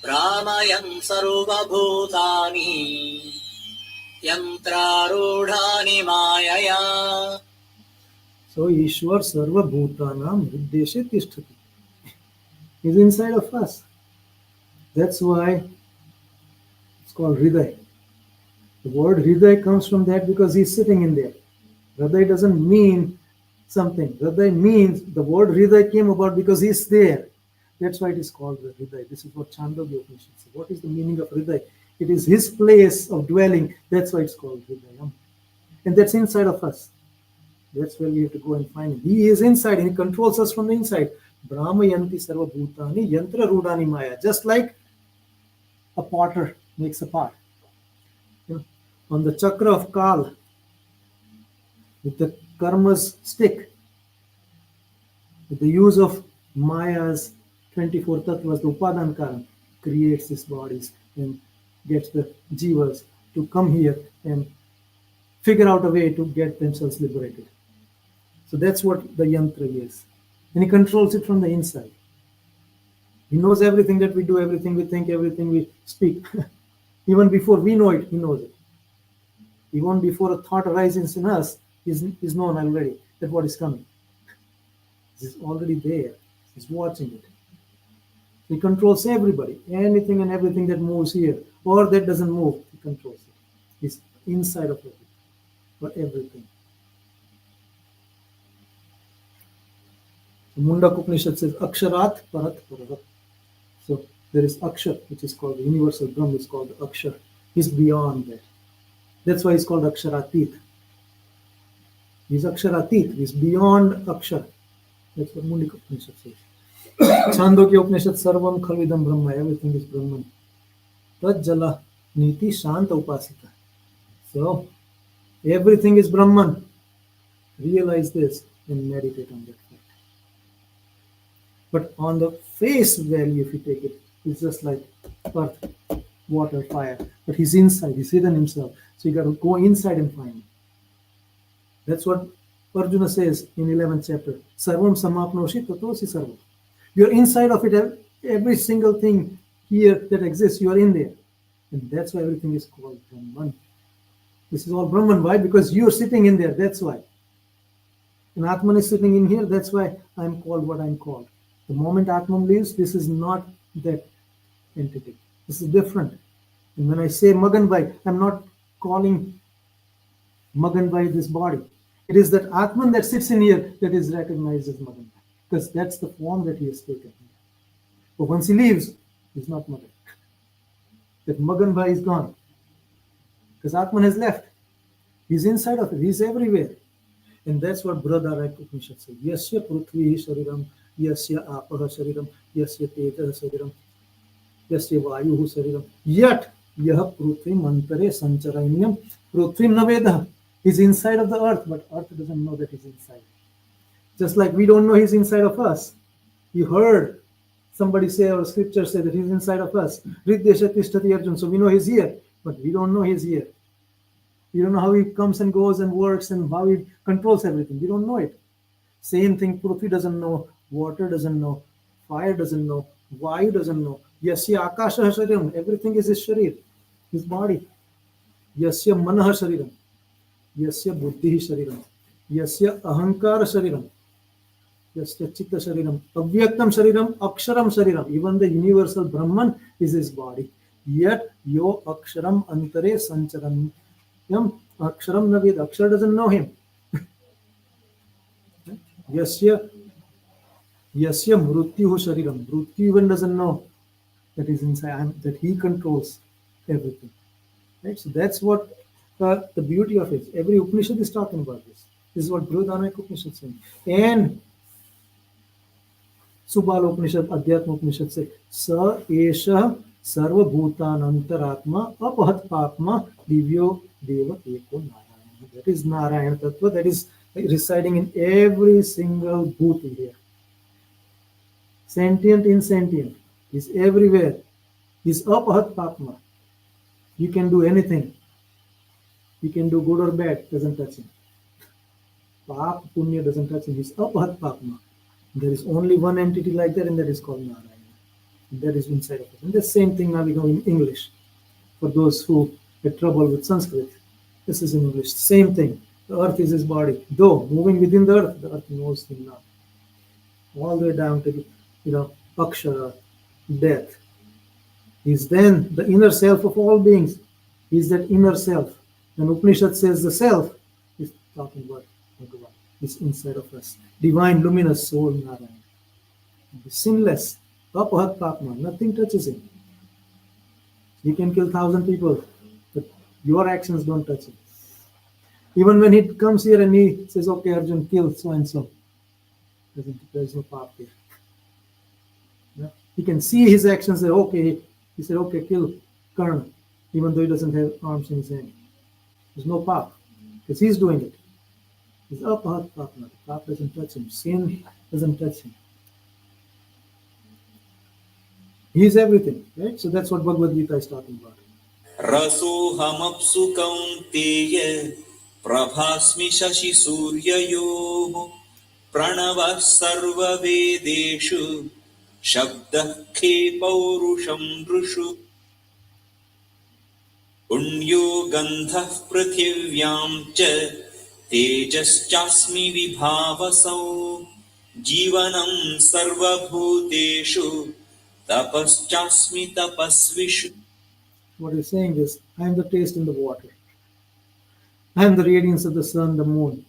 भ्रामयन् सर्वभूतानि यन्त्रारूढानि मायया. So Ishwar Sarva Bhutanam Hriddeshe Tishtati. He's inside of us. That's why it's called Hriday. The word Hriday comes from that because he's sitting in there. Hriday doesn't mean something. Hriday means, the word Hriday came about because he's there. That's why it is called the Hriday. This is what Chandogya Upanishad says. What is the meaning of Hriday? It is his place of dwelling. That's why it's called Hridayam. And that's inside of us. That's where we have to go and find him. He is inside and he controls us from the inside. Brahmayanti sarva bhutani yantra rudani maya. Just like a potter makes a pot. You know, on the chakra of Kal, with the karma's stick, with the use of Maya's 24 tattvas, the Upadan Karan, creates these bodies and gets the jivas to come here and figure out a way to get themselves liberated. So that's what the yantra is. And he controls it from the inside. He knows everything that we do, everything we think, everything we speak. Even before we know it, he knows it. Even before a thought arises in us, he's known already that what is coming. He's already there. He's watching it. He controls everybody. Anything and everything that moves here or that doesn't move, he controls it. He's inside of it for everything. The Mundak Upanishad says, Aksharat Parat Pararat. So there is Akshar, which is called the universal Brahm, is called the Akshar. He's beyond that. That's why he's called Aksharatit. He's Aksharatit. He's beyond Akshar. That's what Mundak Upanishad says. Chandogya Upanishad, Sarvam Khalvidam Brahma. Everything is Brahman. Tad Jala Niti Shanta Upasita. So everything is Brahman. Realize this and meditate on that fact. But on the face value, if you take it, it's just like earth, water, fire. But he's inside, he's hidden himself. So you got to go inside and find him. That's what Arjuna says in 11th chapter. Sarvam samapnoshi tatosi sarvam. You're inside of it, every single thing here that exists, you are in there. And that's why everything is called Brahman. This is all Brahman. Why? Because you're sitting in there, that's why. And Atman is sitting in here, that's why I'm called what I'm called. The moment Atman leaves, this is not that entity. This is different. And when I say Maganbhai, I'm not calling Maganbhai this body. It is that Atman that sits in here that is recognized as Maganbhai. Because that's the form that he has taken. But once he leaves, he's not Magan. That Maganbhai is gone. Because Atman has left. He's inside of it. He's everywhere. And that's what Brihadaranyaka Upanishad says. Yasya prithvi shariram, yasya apaha shariram, yasya tejaha shariram, yasya vayuhu shariram. Yet, yah prithvi mantare sancharainyam prithvim navedah. He's inside of the earth, but earth doesn't know that he's inside. Just like we don't know he's inside of us. You heard somebody say, or scripture say that he's inside of us. Hriddesha tishtati Arjuna. So we know he's here, but we don't know he's here. We don't know how he comes and goes and works and how he controls everything. We don't know it. Same thing, Prithvi doesn't know, water doesn't know, fire doesn't know, Vayu doesn't know. Yasya akasha shariram. Everything is his sharir, his body. Yasya manah shariram. Yasya buddhi shariram. Yasya ahankara shariram. Yasya chitta shariram. Avyaktam shariram. Aksharam shariram. Even the universal Brahman is his body. Yet yo aksharam antare sancharam. Aksharam navid. Akshar doesn't know him. Yasya mrutyuhu shariram. Mrutyu even doesn't know that he's inside, that he controls everything. Right? So that's what the beauty of it. Every Upanishad is talking about this. This is what Brihadaranyaka Upanishad is saying. And Subala Upanishad, Adhyatma Upanishad say, Sa Esha Sarva Bhutanantaratma Apahat Papma Divyo Deva Eko Narayana. That is Narayana Tattva, that is residing in every single bhuti here. Sentient, insentient, is everywhere. Is Apahat Papma. You can do anything. You can do good or bad, doesn't touch him. Pap, Punya doesn't touch him. He's Apahat Papma. There is only one entity like that, and that is called Narayana. That is inside of us. And the same thing now we know in English. For those who had trouble with Sanskrit, this is in English. Same thing. The earth is his body. Though moving within the earth knows him now. All the way down to, Akshara, death. He's then the inner self of all beings. He's that inner self. When Upanishad says the self, he's talking about Bhagavan. He's inside of us. Divine, luminous soul, Narayana. He's sinless. Apahat Papma. Nothing touches him. He can kill 1,000 people, but your actions don't touch him. Even when he comes here and he says, okay, Arjun, kill so and so. There's no pap here. Yeah? He can see his actions, say, okay, he said, okay, kill Karna, even though he doesn't have arms in his hand. There's no pap, because he's doing it. He's Apahat Papma. Pap doesn't touch him. Sin doesn't touch him. He's everything, right? So that's what Bhagavad Gita is talking about. रसोऽहमप्सु कौन्तेय प्रभास्मि शशिसूर्ययोः प्रणवः सर्ववेदेषु शब्दः खे पौरुषं नृषु पुण्यो गन्धः पृथिव्यां च तेजश्चास्मि विभावसौ जीवनं सर्वभूतेषु तपश्चास्मि तपस्विषु. What he's saying is, I am the taste in the water. I am the radiance of the sun, the moon.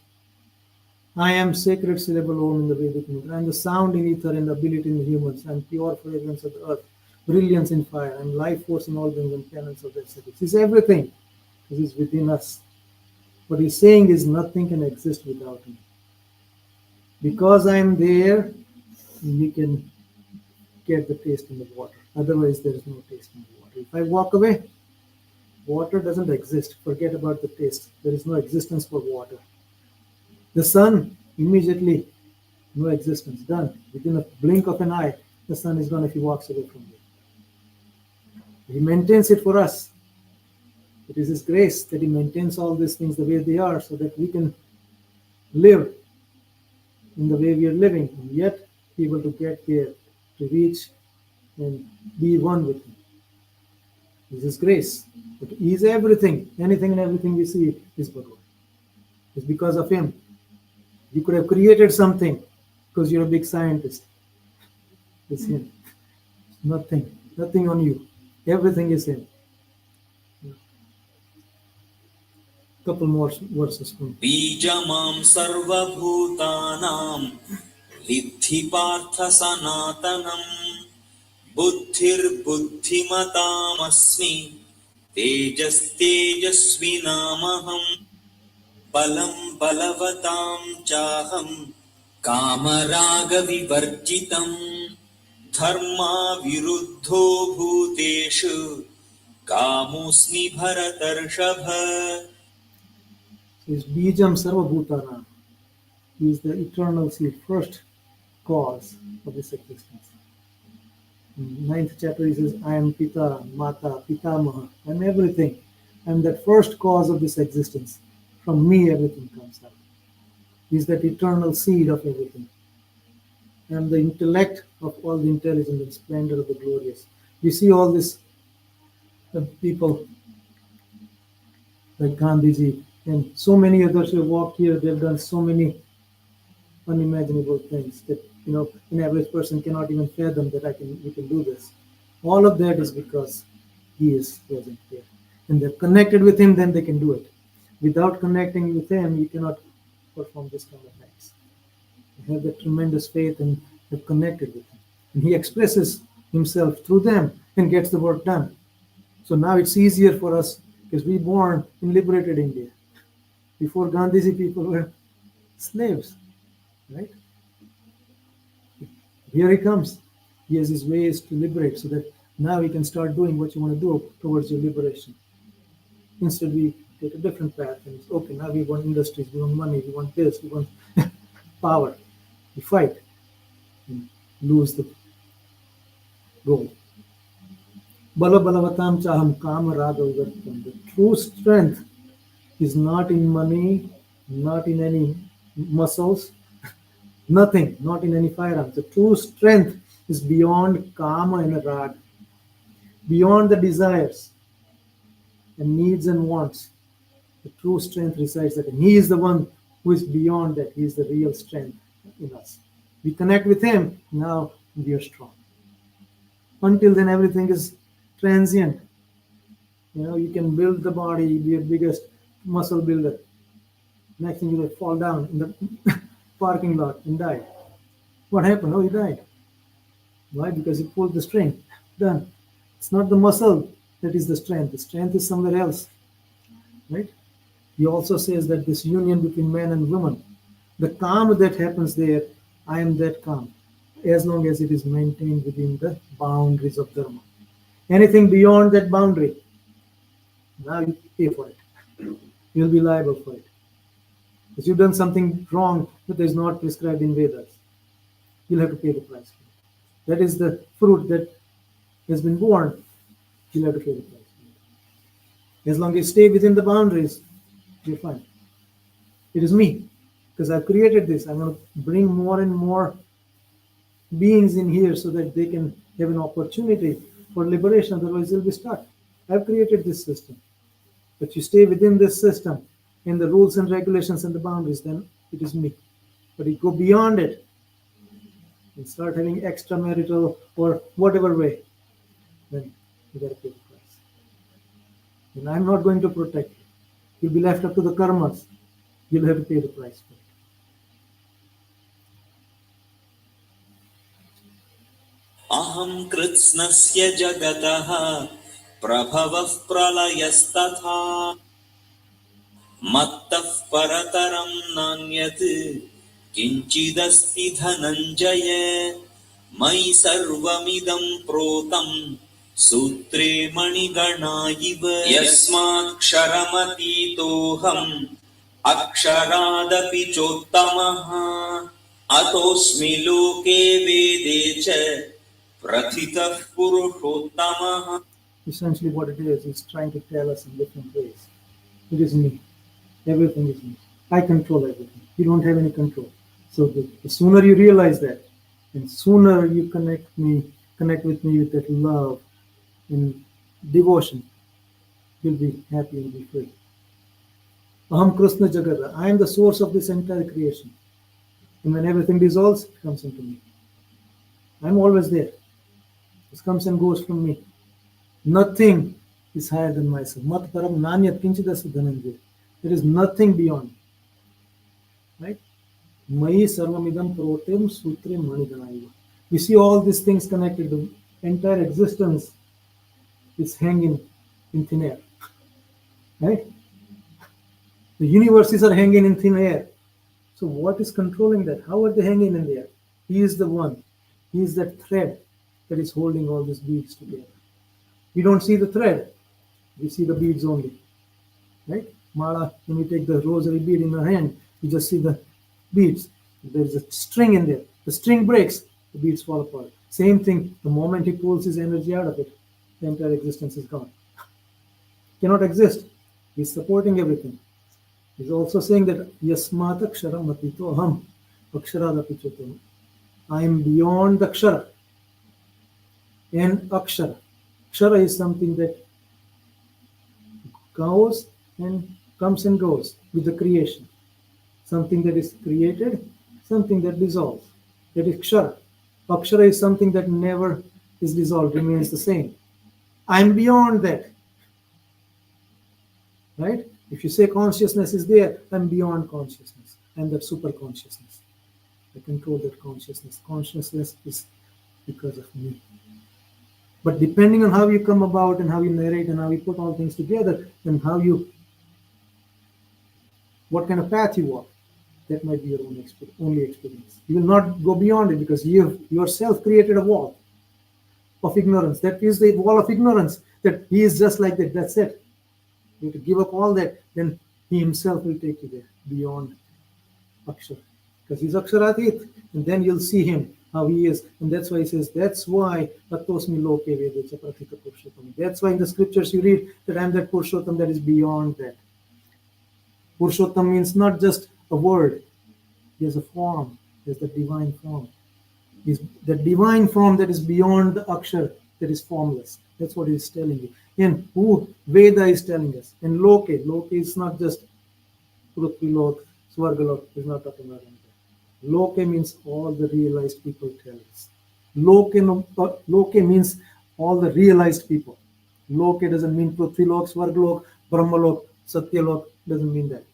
I am sacred syllable Om in the Vedic myth. I am the sound in ether and the ability in the humans. I am pure fragrance of the earth, brilliance in fire. I am life force in all beings and penance of their cities. He's everything. This is within us. What he's saying is nothing can exist without me. Because I am there, we can get the taste in the water. Otherwise, there is no taste in the water. If I walk away, water doesn't exist. Forget about the taste. There is no existence for water. The sun, immediately, no existence. Done. Within a blink of an eye, the sun is gone if he walks away from you. He maintains it for us. It is His grace that He maintains all these things the way they are so that we can live in the way we are living and yet be able to get there, to reach and be one with Him. This is grace. But He is everything. Anything and everything we see is Bhagavan. It's because of Him. You could have created something because you're a big scientist. It's Him. Nothing. Nothing on you. Everything is Him. Couple more verses from बीजमां सर्वभूतानां विद्धि पार्थ सनातनम् बुद्धिर्बुद्धिमतामस्मि तेजस्तेजस्विनामहम् बलं बलवतां चाहम् कामरागविवर्जितम् धर्मा विरुद्धो भूतेषु कामोऽस्मि भरतर्षभ. is Bijam Sarva Bhutana. He is the eternal seed, first cause of this existence. In 9th chapter he says, I am Pita, Mata, Pitamaha. I am everything. I am that first cause of this existence. From me everything comes out. He is that eternal seed of everything. I am the intellect of all the intelligence and splendor of the glorious. We see all this, the people like Gandhiji and so many others who have walked here. They've done so many unimaginable things that an average person cannot even fathom that we can do this. All of that is because He is present here, and they're connected with Him. Then they can do it. Without connecting with Him, you cannot perform this kind of acts. They have that tremendous faith and they're connected with Him, and He expresses Himself through them and gets the work done. So now it's easier for us because we born in liberated India. Before Gandhiji, people were slaves, right? Here he comes. He has his ways to liberate so that now you can start doing what you want to do towards your liberation. Instead, we take a different path and it's okay, now we want industries, we want money, we want this, we want power. We fight and lose the goal. Bala balavatam chaham kama raga vivartam. The true strength is not in money, not in any muscles, nothing, not in any firearms. The true strength is beyond kama and raga, beyond the desires and needs and wants. The true strength resides that, and he is the one who is beyond that. He is the real strength in us. We connect with him, now we are strong. Until then, everything is transient. You can build the body, be your biggest muscle builder. Next thing you will fall down in the parking lot and die. What happened? Oh, he died. Why? Because he pulled the string. Done. It's not the muscle that is the strength. The strength is somewhere else. Right? He also says that this union between man and woman, the calm that happens there, I am that calm, as long as it is maintained within the boundaries of dharma. Anything beyond that boundary, now you pay for it. You'll be liable for it. If you've done something wrong that is not prescribed in Vedas, you'll have to pay the price for it. That is the fruit that has been born. You'll have to pay the price for it. As long as you stay within the boundaries, you're fine. It is me, because I've created this. I'm going to bring more and more beings in here so that they can have an opportunity for liberation, otherwise they'll be stuck. I've created this system. But you stay within this system, in the rules and regulations and the boundaries, then it is me. But you go beyond it and start having extramarital or whatever way, then you got to pay the price. And I'm not going to protect you. You'll be left up to the karmas. You'll have to pay the price for it. अहं कृत्स्नस्य जगतः प्रभवः प्रलयस्तथा मत्तः परतरं नान्यत् किञ्चिदस्ति धनञ्जय मयि सर्वमिदं प्रोतं सूत्रे मणिगणा इव यस्माक्षरमतीतोऽहम् अक्षरादपि चोत्तमः अतोऽस्मि लोके वेदे च प्रथितः पुरुषोत्तमः. Essentially what it is, it's trying to tell us in different ways. It is me. Everything is me. I control everything. You don't have any control. So the sooner you realize that, and sooner you connect with me with that love and devotion, you'll be happy and be free. Aham Krishna Jagata. I am the source of this entire creation. And when everything dissolves, it comes into me. I'm always there. It comes and goes from me. Nothing is higher than myself. Mat param nanyat kinchidasya dhananjaya. There is nothing beyond. Right? Mayi sarvamidam protem sutre maniganaiva. You see all these things connected. The entire existence is hanging in thin air. Right? The universes are hanging in thin air. So what is controlling that? How are they hanging in there? He is the one. He is that thread that is holding all these beads together. We don't see the thread. We see the beads only. Right? Mala, when we take the rosary bead in our hand, you just see the beads. There is a string in there. The string breaks, the beads fall apart. Same thing, the moment he pulls his energy out of it, the entire existence is gone. Cannot exist. He's supporting everything. He's also saying that Yasmat Aksharam Matito Aham Aksharapi Chotam. I am beyond the Akshara. And Akshara. Akshara is something that goes and comes and goes with the creation. Something that is created, something that dissolves. That is Akshara. Akshara is something that never is dissolved, remains the same. I am beyond that. Right? If you say consciousness is there, I'm beyond consciousness. I'm that super consciousness. I control that consciousness. Consciousness is because of me. But depending on how you come about and how you narrate and how you put all things together and what kind of path you walk, That might be your only experience. You will not go beyond it because you have yourself created a wall of ignorance. That is the wall of ignorance, that he is just like that. That's it. You have to give up all that, then he himself will take you there, beyond Akshar. Because he's Aksharatit, and then you'll see him, how he is. And that's why he says, that's why Atosmi Loke Vedecha Prathita Purushottam. That's why in the scriptures you read that I am that Purushottam that is beyond that. Purushottam means not just a word, he has a form, he has the divine form. He's the divine form that is beyond the Akshar, that is formless. That's what he's telling you. And who Veda is telling us. And Loke is not just Prithvi Lok, Swargalok, he's not talking about anything. Loke means all the realized people tell us. Loke means all the realized people. Loke doesn't mean Prithvi Lok, Swargalok, Brahmalok, Satyalok, doesn't mean that.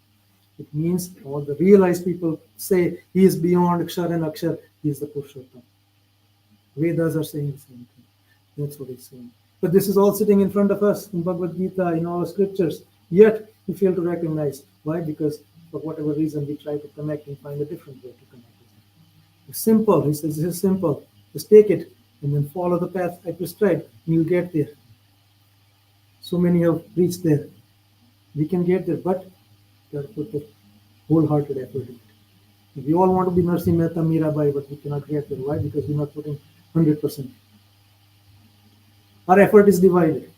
It means all the realized people say he is beyond Akshar and Akshar, he is the Purushottam. Vedas are saying the same thing. That's what he's saying. But this is all sitting in front of us in Bhagavad Gita, in all scriptures. Yet we fail to recognize. Why? Because for whatever reason we try to connect and find a different way to connect with him. It's simple. He says, this is simple. Just take it and then follow the path I prescribed and you'll get there. So many have reached there. We can get there, but we got to put the wholehearted effort in it. We all want to be Narsi Mehta, Mirabai, but we cannot get there. Why? Because we're not putting 100%. Our effort is divided.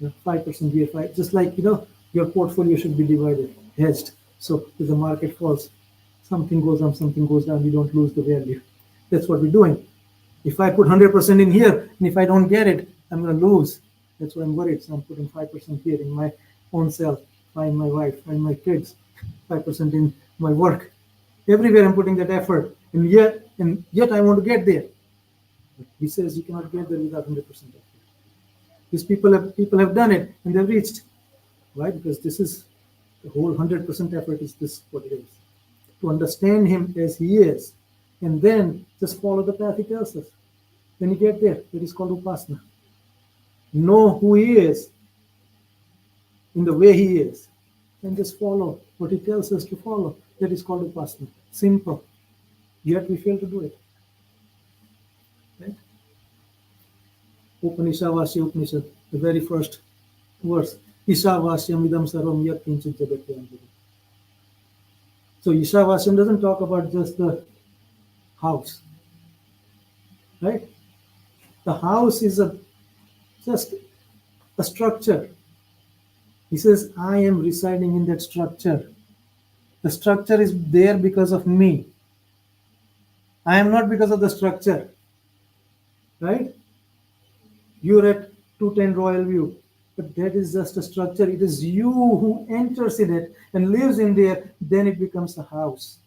5% here, 5%. Just like, your portfolio should be divided, hedged. So if the market falls, something goes up, something goes down, you don't lose the value. That's what we're doing. If I put 100% in here, and if I don't get it, I'm going to lose. That's why I'm worried. So I'm putting 5% here in my own self, find my wife, find my kids, 5% in my work. Everywhere I'm putting that effort, and yet I want to get there. But he says you cannot get there without 100% effort. These people have done it, and they've reached. Why? Because this is the whole 100% effort is this what it is. To understand him as he is, and then just follow the path he tells us. When you get there, that is called Upasana. Know who he is in the way he is, and just follow what he tells us to follow. That is called Upasana. Simple. Yet we fail to do it. Right? Upanishad, the very first verse. Ishavasyam idam sarvam yat kinchit jagatyam. So Ishavasyam doesn't talk about just the house. Right? The house is just a structure. He says, I am residing in that structure. The structure is there because of me. I am not because of the structure. Right? You're at 210 Royal View. But that is just a structure. It is you who enters in it and lives in there. Then it becomes a house.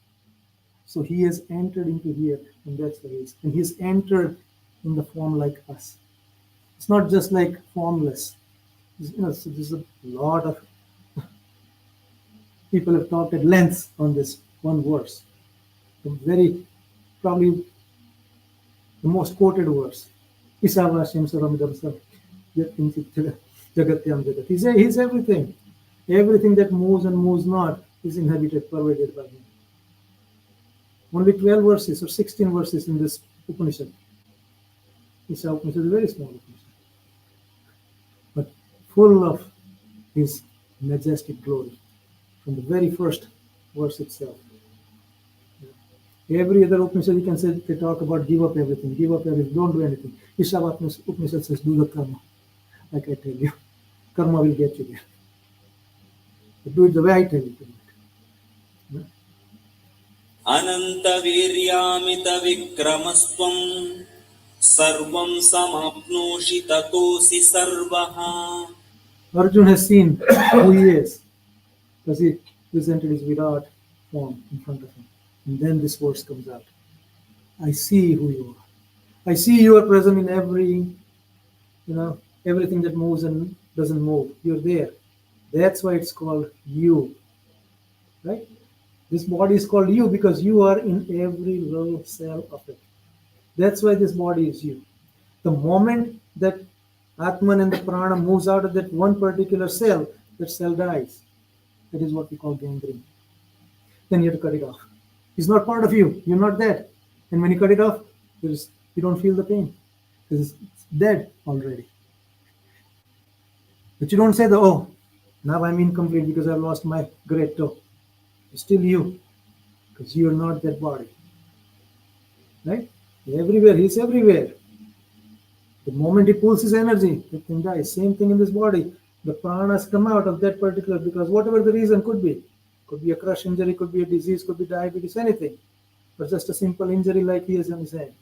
So he has entered into here, and that's where he is. And he's entered in the form like us. It's not just like formless. So there's a lot of people have talked at length on this one verse. Probably the most quoted verse. Isavasyam saramidam sar yatkinchit jagatyam jagat. He's everything. Everything that moves and moves not is inhabited, pervaded by him. Only 12 verses or 16 verses in this Upanishad. Isha Upanishad is a very small Upanishad, but full of his majestic glory from the very first verse itself. Every other Upanishad you can say they talk about give up everything, don't do anything. Isha Upanishad says do the karma. Like I tell you, karma will get you there. But do it the way I tell you to do it. Ananta viryamita vikramasvam sarvam samapnoshi tatosi sarvaha. Arjuna has seen who he is because he presented his Virat form in front of him. And then this verse comes out. I see who you are. I see you are present in everything that moves and doesn't move. You're there. That's why it's called you. Right? This body is called you because you are in every little cell of it. That's why this body is you. The moment that Atman and the Prana moves out of that one particular cell, that cell dies. That is what we call gangrene. then you have to cut it off. He's not part of you. You're not that. And when you cut it off, you don't feel the pain because it's dead already. But you don't say oh, now I'm incomplete because I've lost my great toe. It's still you because you're not that body. Right? Everywhere. He's everywhere. The moment he pulls his energy, the thing dies. Same thing in this body. The pranas come out of that particular, because whatever the reason could be a crush injury, could be a disease, could be diabetes, anything. But just a simple injury like he has on his hand.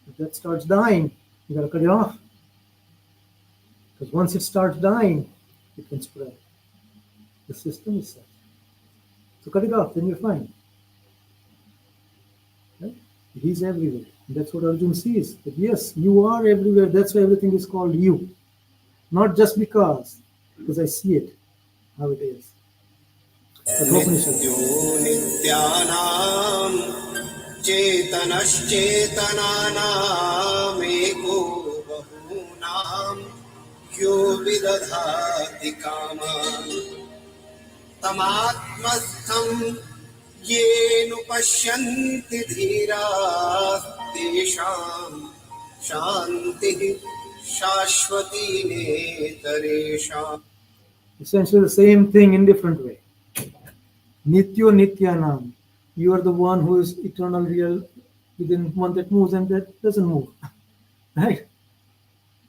If that starts dying, you gotta cut it off. Because once it starts dying, it can spread. The system is such. So cut it off, then you're fine. Right? He's everywhere. And that's what Arjun sees. That yes, you are everywhere. That's why everything is called you. Not just because I see it, how it is. नित्यो नित्यानां चेतनश्चेतनानामेको बहूनां यो विदधाति कामान् तमात्मस्थं येऽनुपश्यन्ति धीराः तेषां शान्तिः शाश्वती नेतरेषाम्. Essentially the same thing in different way. Nityo Nityanam. You are the one who is eternal, real, within one that moves and that doesn't move. Right?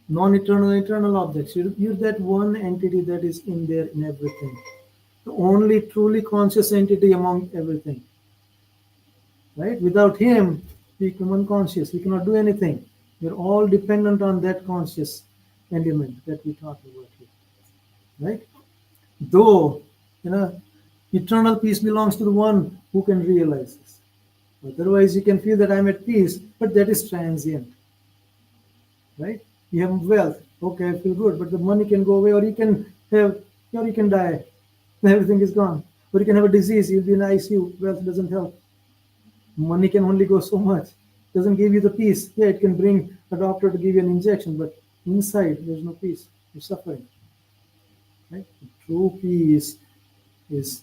Non-eternal, eternal objects. You're that one entity that is in there in everything. The only truly conscious entity among everything. Right? Without him, we become unconscious. We cannot do anything. We're all dependent on that conscious element that we talk about here. Right? Though, eternal peace belongs to the one who can realize this. Otherwise, you can feel that I'm at peace, but that is transient. Right? You have wealth. Okay, I feel good, but the money can go away, or you can die. Everything is gone. Or you can have a disease, you'll be in ICU. Wealth doesn't help. Money can only go so much. Doesn't give you the peace. Yeah, it can bring a doctor to give you an injection, but inside there's no peace. You're suffering. Right? True peace is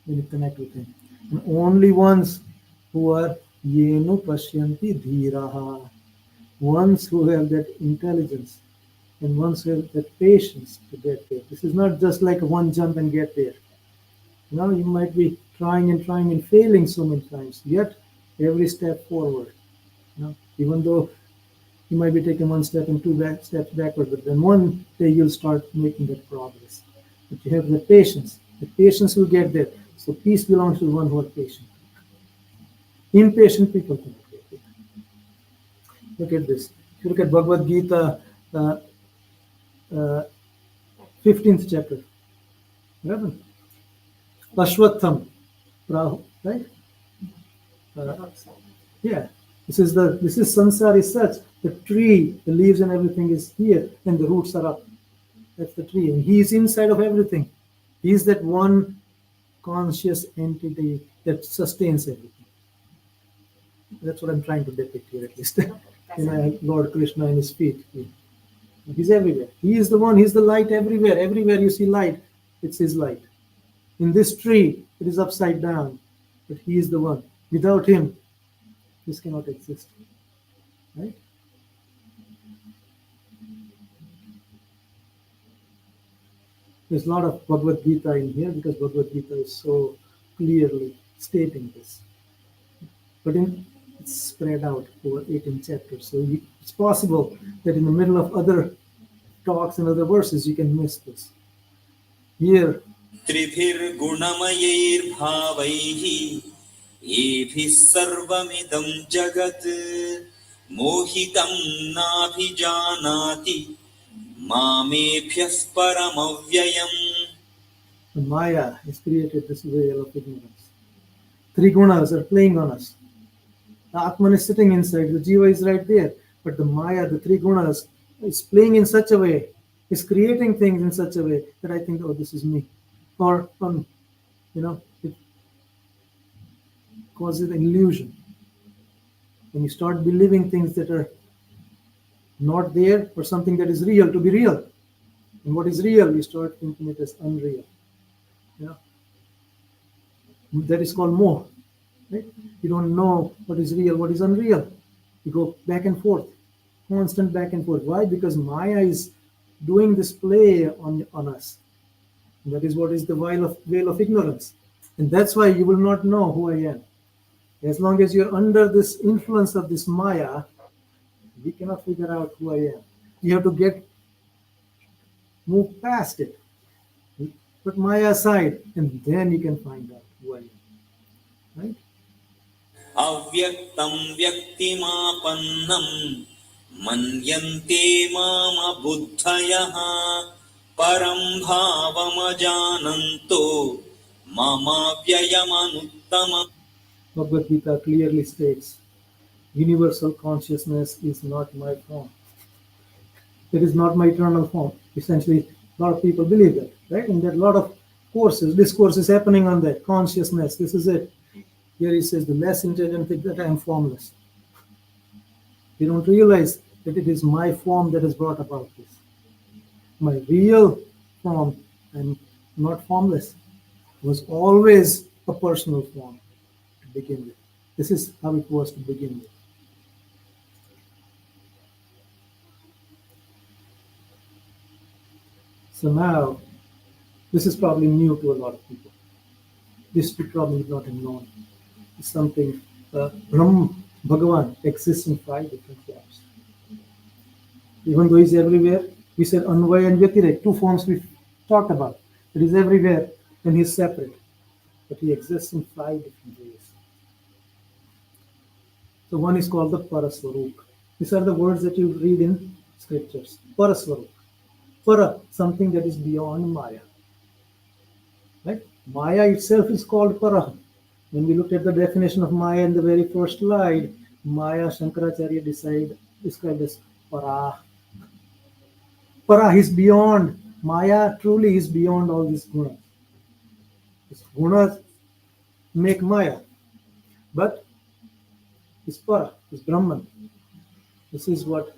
when you connect with him. And only ones who are yenu pashyanti dhiraha, ones who have that intelligence and ones who have that patience to get there. This is not just like a one jump and get there. You might be trying and failing so many times, yet every step forward. Even though you might be taking one step and two steps backward, but then one day you'll start making that progress. But you have the patience. The patience will get there. So peace belongs to the one who are patient. Impatient people cannot get it. Look at this. If you look at Bhagavad Gita, 15th chapter. 11. Ashwatham, right? Yeah. This is sansar is such. The tree, the leaves and everything is here, and the roots are up. That's the tree, and he is inside of everything. He is that one conscious entity that sustains everything. That's what I'm trying to depict here, at least. Lord Krishna and his feet. He's everywhere. He is the one. He's the light everywhere. Everywhere you see light, it's his light. In this tree, it is upside down, but he is the one. Without him, this cannot exist. Right? There's a lot of Bhagavad Gita in here because Bhagavad Gita is so clearly stating this. But it's spread out over 18 chapters. So it's possible that in the middle of other talks and other verses, you can miss this. Here, त्रिभिर्गुणमयैर्भावैः येभिः सर्वमिदं जगत् मोहितं नाभिजानाति मामेभ्यः परमव्ययम्. the Maya has created this veil of ignorance. Three gunas are playing on us. The Atman is sitting inside, the Jiva is right there. But the Maya, the three gunas, is playing in such a way, is creating things in such a way that I think, oh, this is me. Or, it causes an illusion. When you start believing things that are not there or something that is real to be real. And what is real, you start thinking it as unreal. That is called moh. Right? You don't know what is real, what is unreal. You go back and forth, constant back and forth. Why? Because Maya is doing this play on us. That is what is the veil of ignorance. And that's why you will not know who I am. As long as you're under this influence of this Maya, we cannot figure out who I am. You have to move past it. Put Maya aside, and then you can find out who I am. Right? अव्यक्तं व्यक्तिमापन्नं मन्यन्ते मामबुद्धयः परं भावमजानन्तो ममाव्ययमनुत्तमम्. Bhagavad Gita clearly states, universal consciousness is not my form. It is not my eternal form. Essentially, a lot of people believe that, right? And there are a lot of discourses happening on that consciousness. This is it. Here he says, the less intelligent think that I am formless. They don't realize that it is my form that has brought about this. My real form, I'm not formless, was always a personal form to begin with. This is how it was to begin with. So now, this is probably new to a lot of people. This you probably not have known. It's something, Brahma, Bhagavan exists in 5 different forms. Even though he's everywhere, we said Anvaya and Vyatirek, 2 forms we talked about. It is everywhere and he's separate. But he exists in 5 different ways. So one is called the Paraswarup. These are the words that you read in scriptures. Paraswarup. Para, something that is beyond Maya. Right? Maya itself is called Para. When we looked at the definition of Maya in the very first slide, Maya Shankaracharya described as Para. Para is beyond. Maya truly is beyond all these gunas. These gunas make Maya. But it's Para, it's Brahman. This is what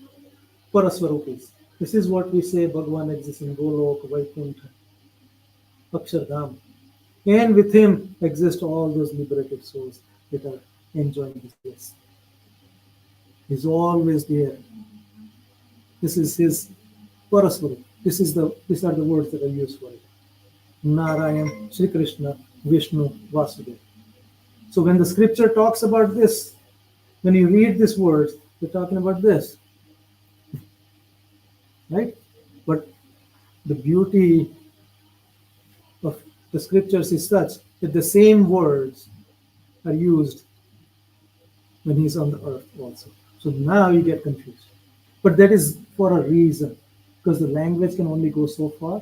Paraswarup is. This is what we say Bhagavan exists in Golok, Vaikuntha, Akshardham. And with him exist all those liberated souls that are enjoying his bliss. He's always there. This is his Paraswarup. These are the words that are used for it. Narayan, Sri Krishna, Vishnu, Vasudeva. So when the scripture talks about this, when you read these words, they're talking about this. Right? But the beauty of the scriptures is such that the same words are used when he's on the earth also. So now you get confused. But that is for a reason, because the language can only go so far.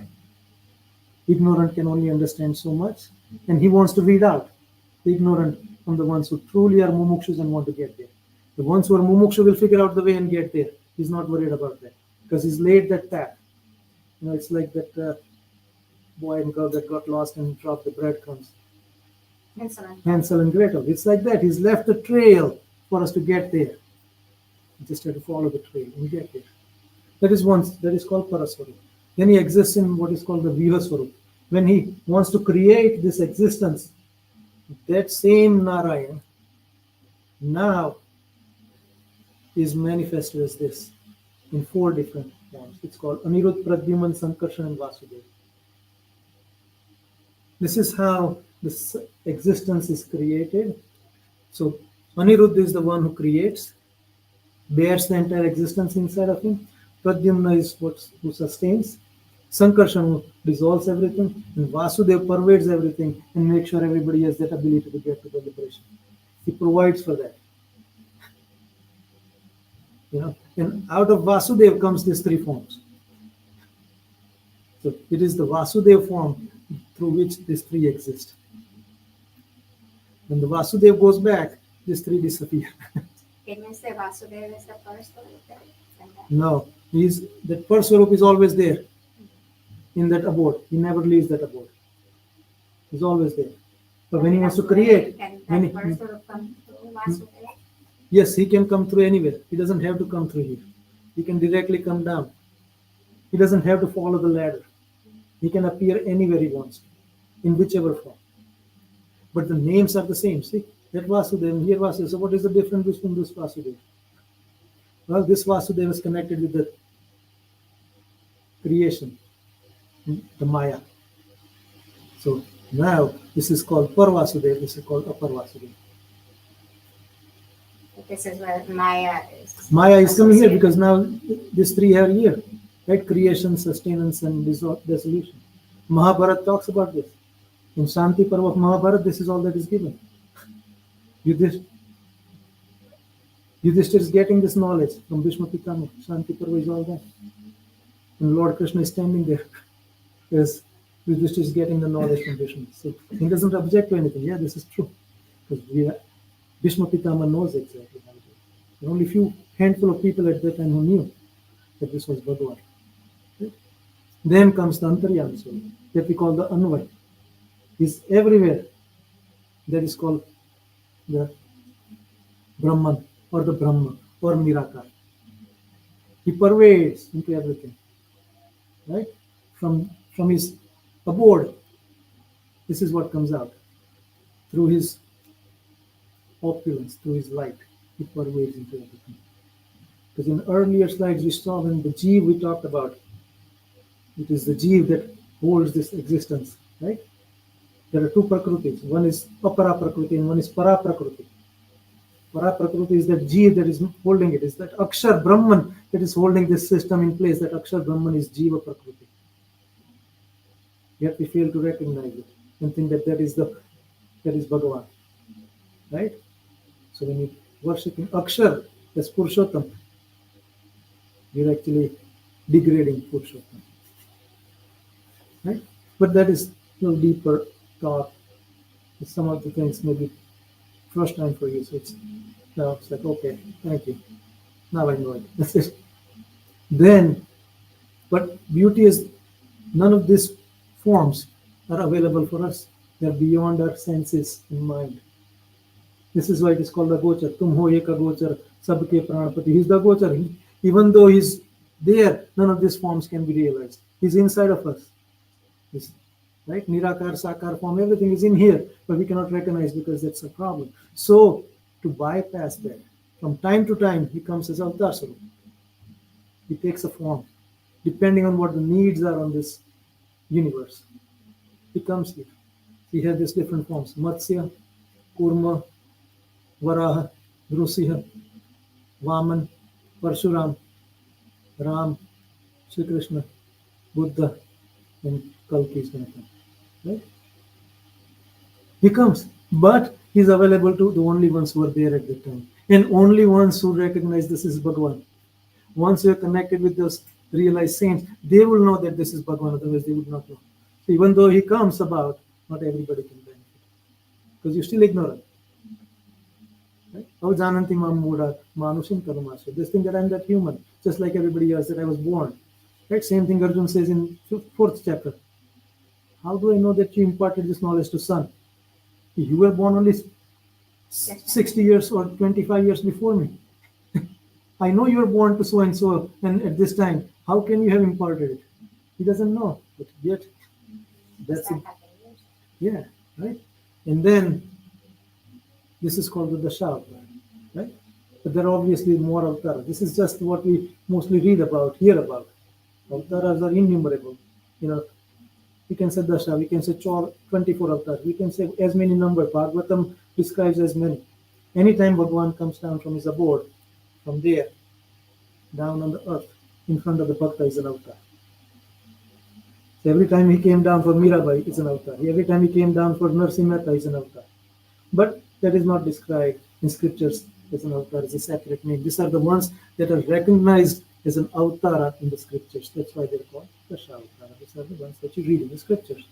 Ignorant can only understand so much, and he wants to weed out the ignorant from the ones who truly are mumukshus and want to get there. The ones who are mumukshu will figure out the way and get there. He's not worried about that because he's laid that path. You know, it's like that boy and girl that got lost and dropped the breadcrumbs. Hansel and Gretel. It's like that. He's left a trail for us to get there. We just have to follow the trail and get there. That is called Paraswarup. Then he exists in what is called the Vihaswarup. When he wants to create this existence, that same Narayan now is manifested as this in 4 different forms. It's called Anirudh, Pradyuman, Sankarshan, and Vasudeva. This is how this existence is created. So Anirudh is the one who creates, bears the entire existence inside of him. Pradyumna is who sustains. Sankarshan who dissolves everything. And Vasudeva pervades everything and makes sure everybody has that ability to get to the liberation. He provides for that. You know, and out of Vasudeva comes these 3 forms. So it is the Vasudeva form through which these 3 exist. When the Vasudeva goes back, these 3 disappear. Can you say Vasudeva is the first one? No, that first Swarup is always there in that abode. He never leaves that abode. He's always there. But when he wants to create, Can that first Swarup come through Vasudeva? yes, he can come through anywhere. He doesn't have to come through here. He can directly come down. He doesn't have to follow the ladder. He can appear anywhere he wants to, in whichever form. but the names are the same. See, that Vasudeva, here Vasudeva. So what is the difference between this Vasudeva? Well, this Vasudeva is connected with the creation, the Maya. So now this is called Parvasudeva, this is called Apar Vasudeva. This is where Maya is. Maya is coming here associated. because now these three are here, right? Creation, sustenance, and dissolution. Mahabharata talks about this. In Shanti Parva of Mahabharata, this is all that is given. Yudhishthira is getting this knowledge from Bhishma Pitama. Shanti Parva is all that. And Lord Krishna is standing there. Because Yudhishthira is getting the knowledge from Bhishma. So he doesn't object to anything. Yeah, this is true. Because Bhishma Pitama knows exactly how it is. There are only few handful of people at that time who knew that this was Bhagavan. Right? Then comes the Antaryami Swami, that we call the Anvay. He's everywhere. That is called the Brahman or the Brahma or Nirakar. He pervades into everything. Right? From his abode, this is what comes out. Through his opulence, through his light, he pervades into everything. Because in earlier slides we saw when the Jeev we talked about, it is the Jeev that holds this existence, right? There are two Prakrutis. One is Apara Prakriti and one is Para Prakriti. Para Prakriti is that Jeev that is holding it. It's that Akshar Brahman that is holding this system in place. That Akshar Brahman is Jiva Prakriti. Yet we fail to recognize it and think that that is Bhagavan. Right? So when you worship in Akshar as Purushottam, you're actually degrading Purushottam. Right? But that is a little deeper thought. Some of the things maybe first time for you. So it's like, okay, thank you. Now I know it. That's it. Then, but beauty is none of these forms are available for us. They're beyond our senses and mind. This is why it is called the Gochar. Tum ho eka Gochar, sabke pranapati. He's the Gochar. Even though he's there, none of these forms can be realized. He's inside of us. Right? Nirakar, Sakar form, everything is in here, but we cannot recognize because that's a problem. So, to bypass that, from time to time, he comes as Avatar Sarup. He takes a form, depending on what the needs are on this universe. He comes here. He has these different forms: Matsya, Kurma, Varaha, Nrsimha, Vaman, Parshuram, Ram, Sri Krishna, Buddha, and Kalki is going to come. Right? He comes, but he's available to the only ones who are there at the time, and only ones who recognize this is Bhagavan. Once you're connected with those realized saints, they will know that this is Bhagavan, otherwise they would not know. So even though he comes about, not everybody can benefit, because you're still ignorant. Right? This thing that I'm that human, just like everybody else, that I was born. Right? Same thing Arjuna says in 4th chapter. How do I know that you imparted this knowledge to son? You were born only 60 years or 25 years before me. I know you were born to so and so, and at this time, how can you have imparted it? He doesn't know, but yet that's it. Yeah, right. And then this is called the Dasha, right? But there are obviously more avatars. This is just what we mostly read about, hear about. Avatars are innumerable. We can say Dasha, we can say 24 avatars, we can say as many numbers. Bhagavatam describes as many. Anytime Bhagavan comes down from his abode, from there, down on the earth, in front of the Bhakta is an avatar. So every time he came down for Mirabai, it's an avatar. Every time he came down for Nrsimha, is an avatar. But that is not described in scriptures as an avatar, as a separate name. These are the ones that are recognized as an avatara in the scriptures. That's why they're called Dasha Avatara. These are the ones that you read in the scriptures.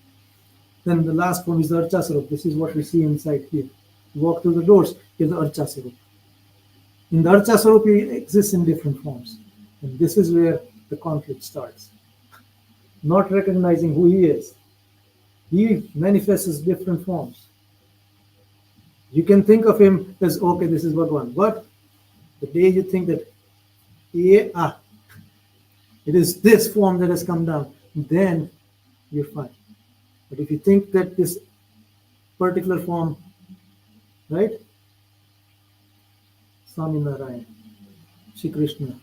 Then the last form is the Archasarup. This is what we see inside here. You walk through the doors, here's the Archasarup. In the Archasarup, he exists in different forms. And this is where the conflict starts. Not recognizing who he is. He manifests as different forms. You can think of him as, okay, this is Bhagavan. But the day you think that, it is this form that has come down, then you're fine. But if you think that this particular form, right? Swami Narayan, Shri Krishna,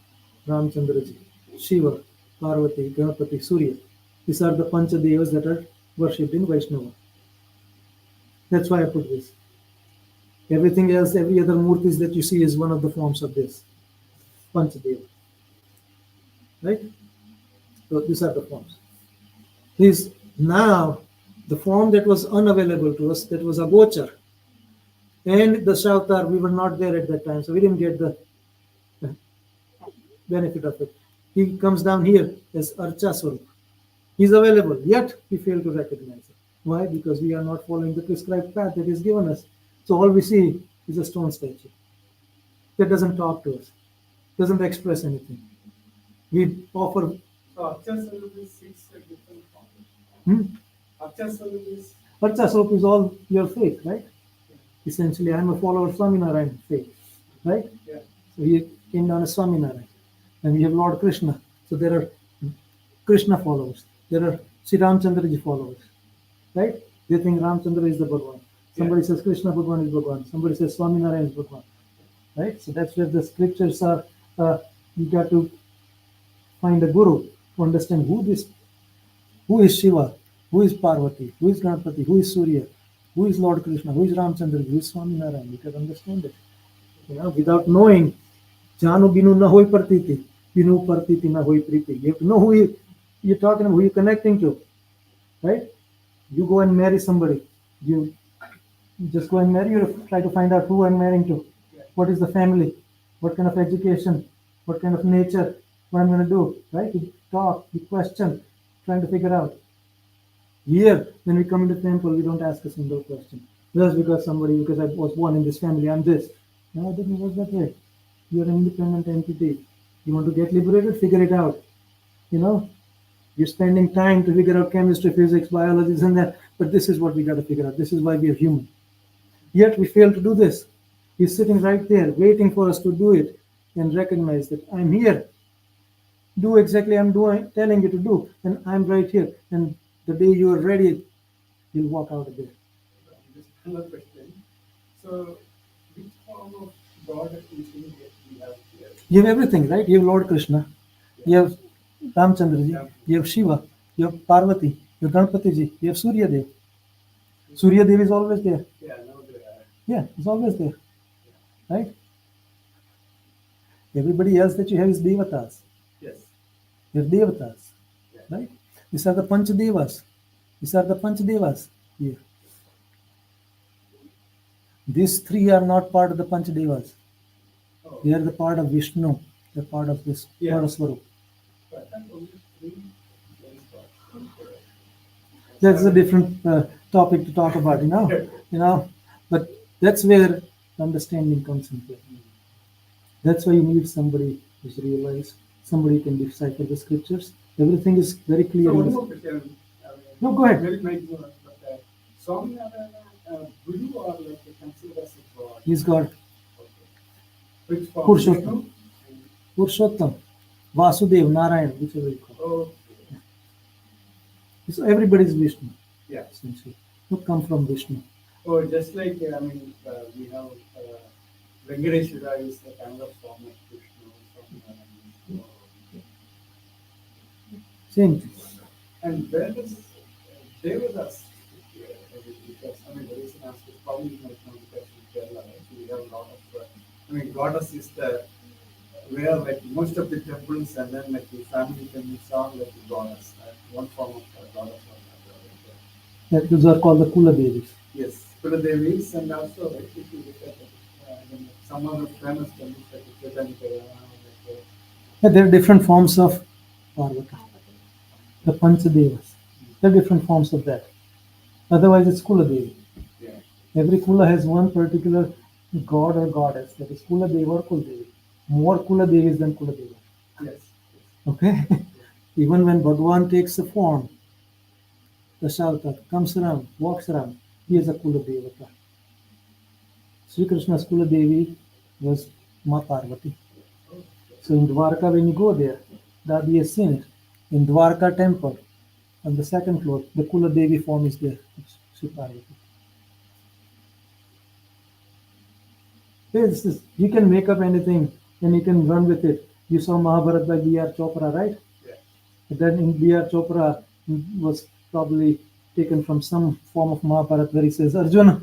Ramchandraji, Shiva, Parvati, Ganapati, Surya. These are the Panchadevas that are worshipped in Vaishnava. That's why I put this. Everything else, every other murtis that you see is one of the forms of this Panchadeva. Right? So these are the forms. These now the form that was unavailable to us, that was Agochar, and the Shavatar, we were not there at that time, so we didn't get the benefit of it. He comes down here as Archa Swarup. He's available, yet we fail to recognize it. Why? Because we are not following the prescribed path that is given us. So all we see is a stone statue that doesn't talk to us, doesn't express anything. We offer. So Archa Swarup is 6 different forms. Hmm? Archa Swarup is Archa Swarup is all your faith, right? Essentially, I'm a follower of Swaminarayan faith, right? Yeah. So he came down as Swaminarayan. And we have Lord Krishna. So there are Krishna followers. There are Sri Ramchandraji followers, right? They think Ramchandra is the Bhagwan. Somebody says Krishna Bhagwan is Bhagwan. Somebody says Swaminarayan is Bhagwan, right? So that's where the scriptures are. You got to find a guru to understand who is Shiva, who is Parvati, who is Ganapati, who is Surya, who is Lord Krishna, who is Ramchandra, who is Swaminarayan. You can understand it. Without knowing, Janu binu na hoi partiti, binu partiti na hoi priti. You have to know who you're talking about, who you're connecting to, right? You go and marry somebody. You just go and marry, you try to find out who I'm marrying to. What is the family? What kind of education? What kind of nature? What I'm going to do, right? You talk, you question, trying to figure out. Here, when we come into temple, we don't ask a single question. Just because I was born in this family, I'm this. No, it doesn't work that way. You're an independent entity. You want to get liberated? Figure it out. You're spending time to figure out chemistry, physics, biology, and that. But this is what we got to figure out. This is why we are human. Yet we fail to do this. He's sitting right there, waiting for us to do it and recognize that I'm here. Do exactly I'm telling you to do, and I'm right here. And the day you are ready, you'll walk out of there. just another question. So which form of God is in here we have here? You have everything, right? You have Lord Krishna, you have Ramchandraji, you have Shiva, you have Parvati, you have Ganapatiji, you have Surya Dev. Surya Dev is always there. Yeah, now they are. Yeah, it's always there, right? Everybody else that you have is Devatas. Yes. You have Devatas, right? These are the Panchadevas. These are the Panchadevas here. These three are not part of the Panchadevas. Oh. They are the part of Vishnu. They're part of this part of Swarup. But I thought only 3 very God. That's a different topic to talk about, But that's where understanding comes in play. That's why you need somebody who's realized, somebody who can decipher the scriptures. Everything is very clear. So one more question. No, go ahead. Very nice, but Swaminarayan, Guru or like considered as a God? He's God. Okay. Which form? Purushottam. Purushottam, Vasudev, Narayan, whichever you call. Okay. So everybody's Vishnu, Yeah. essentially. You come from Vishnu. Oh, just like, we have Venkateshwara is the kind of form of Vishnu. Swaminarayan. Same thing. And where does Devadas? Because the reason I ask is probably you might know because in Kerala, right? We have a lot of, goddess is the where like most of the temples and then like the family temples are like the goddess, right? One form of goddess or another. Those are called the Kula Devis. Yes, Kula Devis and also like if you look at some other famous temples like Chaitanya, Yeah, there are different forms of Parvati. The Panchadevas. There are different forms of that. Otherwise, it's Kula Devi. yeah. Every Kula has one particular god or goddess. That is Kula Deva or Kula Devi. More Kula Devis than Kula Deva. Yes. Okay? Even when Bhagwan takes a form, the Shavatar comes around, walks around, he is a Kula Devata. Sri Krishna's Kula Devi was Ma Parvati. So in Dwarka, when you go there, Dadi has seen it. In Dwarka temple, on the second floor, the Kula Devi form is there, Sri Parvati. You can make up anything and you can run with it. You saw Mahabharata by B.R. Chopra, right? Yeah. Then in B.R. Chopra was probably taken from some form of Mahabharata where he says, Arjuna,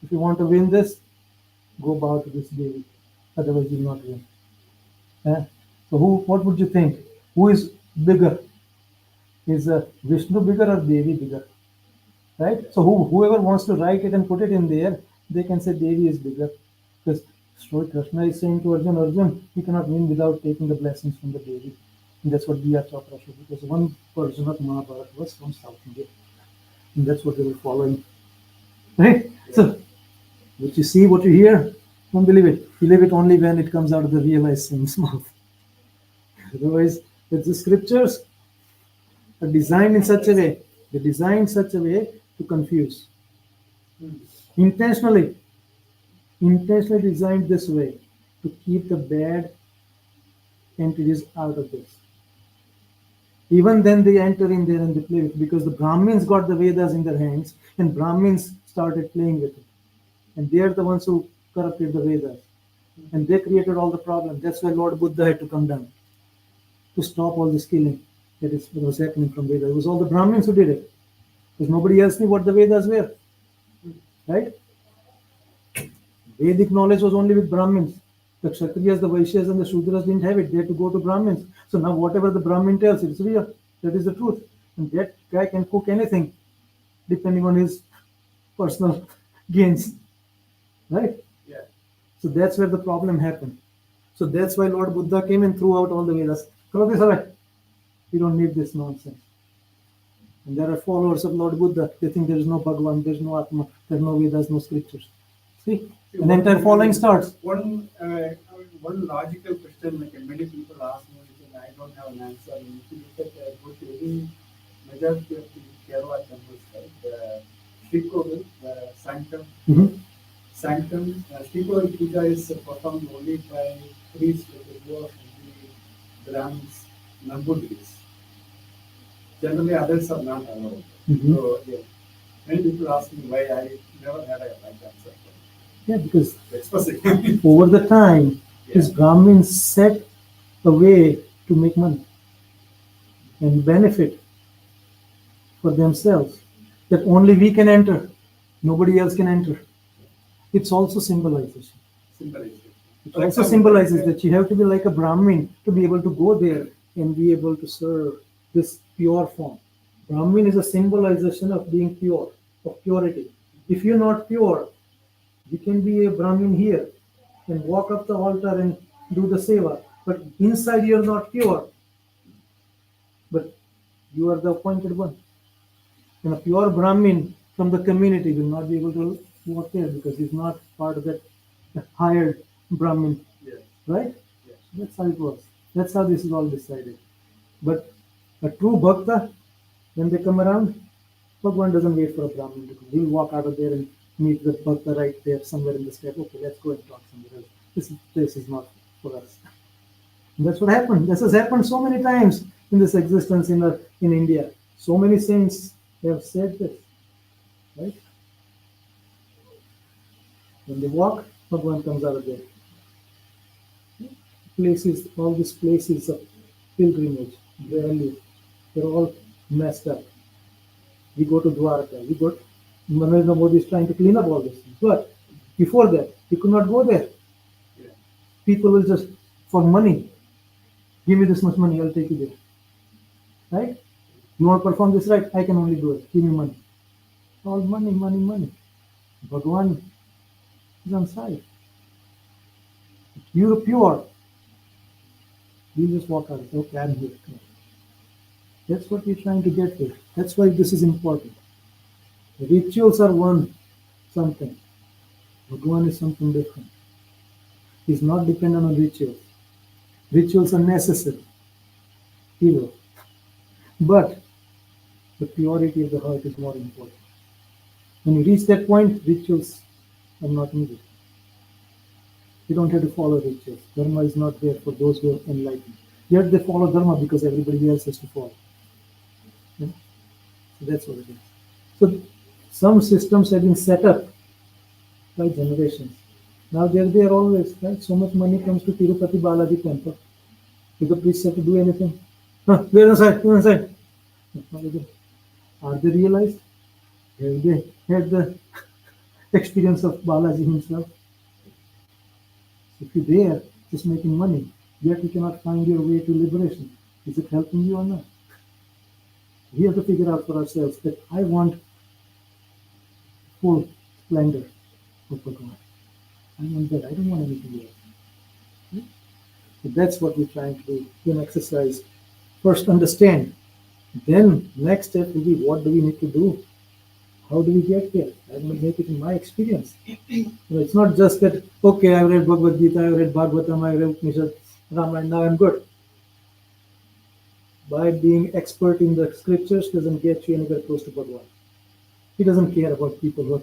if you want to win this, go bow to this Devi. Otherwise, you will not win. So, what would you think? Who is bigger? Is Vishnu bigger or Devi bigger? Right? So, whoever wants to write it and put it in there, they can say Devi is bigger. Because Sri Krishna is saying to Arjun, Arjun, you cannot win without taking the blessings from the Devi. And that's what B.R. Chopra showed, because one version of Mahabharata was from South India. And that's what they were following. Right? So, what you see, what you hear, don't believe it. Believe it only when it comes out of the realized saint's mouth. Otherwise, it's the scriptures are designed in such a way, they're designed in such a way to confuse. Intentionally designed this way to keep the bad entities out of this. Even then they enter in there and they play with it, because the Brahmins got the Vedas in their hands and Brahmins started playing with it. And they are the ones who corrupted the Vedas. And they created all the problems. That's why Lord Buddha had to come down to stop all this killing that was happening from Vedas. It was all the Brahmins who did it, because nobody else knew what the Vedas were. Right? Vedic knowledge was only with Brahmins. The Kshatriyas, the Vaishyas, and the Shudras didn't have it. They had to go to Brahmins. So now whatever the Brahmin tells, it's real. That is the truth. And that guy can cook anything depending on his personal gains. Right? Yeah. So that's where the problem happened. So that's why Lord Buddha came and threw out all the Vedas. Throw this away. We don't need this nonsense. And there are followers of Lord Buddha. They think there is no Bhagavan, there is no Atma, there are no Vedas, no scriptures. See? An entire following starts. One logical question, like many people ask me, and I don't have an answer. If you look at go to any majority of the Kerala temples, right? The Srikoval, the Sanctum, Sanctum, Srikoval Puja is performed only by priests who are from the Brahmins, Nambudris. Generally, others are not allowed. So, yeah. Many people ask me why. I never had a right answer. Yeah, because over the time, these Brahmins set a way to make money and benefit for themselves, that only we can enter, nobody else can enter. It's also symbolization. It also symbolizes that you have to be like a Brahmin to be able to go there and be able to serve this pure form. Brahmin is a symbolization of being pure, of purity. If you're not pure, you can be a Brahmin here and walk up the altar and do the seva, but inside you're not pure. But you are the appointed one. And a pure Brahmin from the community will not be able to walk there because he's not part of that hired Brahmin. Right? That's how it works. That's how this is all decided. But a true Bhakta, when they come around, Bhagwan doesn't wait for a Brahmin to come. He'll walk out of there and meet the Bhakta right there somewhere in the step. Okay, let's go and talk somewhere else. This place is not for us. And that's what happened. This has happened so many times in this existence in India. So many saints have said this. Right? When they walk, Bhagwan comes out of there. Places, all these places of pilgrimage, value, they're all messed up. We go to Dwarka, Narendra Modi is trying to clean up all these things. But before that, he could not go there. People will just, for money, give me this much money, I'll take you there. Right? You want to perform this right? I can only do it. Give me money. All money, money, money. Bhagwan is on side. You're pure. You just walk out. Okay, I'm here. That's what we're trying to get here. That's why this is important. The rituals are one something. Bhagwan is something different. He's not dependent on rituals. Rituals are necessary. Evil. But the purity of the heart is more important. When you reach that point, rituals are not needed. You don't have to follow rituals. Dharma is not there for those who are enlightened. Yet they follow Dharma because everybody else has to follow. Yeah? So that's what it is. So some systems have been set up by generations. Now they're there always, right? So much money comes to Tirupati Balaji temple. Do the priests have to do anything? They're inside, they're inside. Are they realized? Have they had the experience of Balaji himself? If you're there just making money, yet you cannot find your way to liberation, is it helping you or not? We have to figure out for ourselves that I want full splendor of Bhagavan. I want that. I don't want anything else. Hmm? So that's what we're trying to do in exercise. First, understand. Then, next step will be what do we need to do? How do we get there? I'm going to make it in my experience. It's not just that, okay, I read Bhagavad Gita, I read Bhagavatam, I read Upanishad, Ramayana, now I'm good. By being expert in the scriptures doesn't get you anywhere close to Bhagavan. He doesn't care about people who are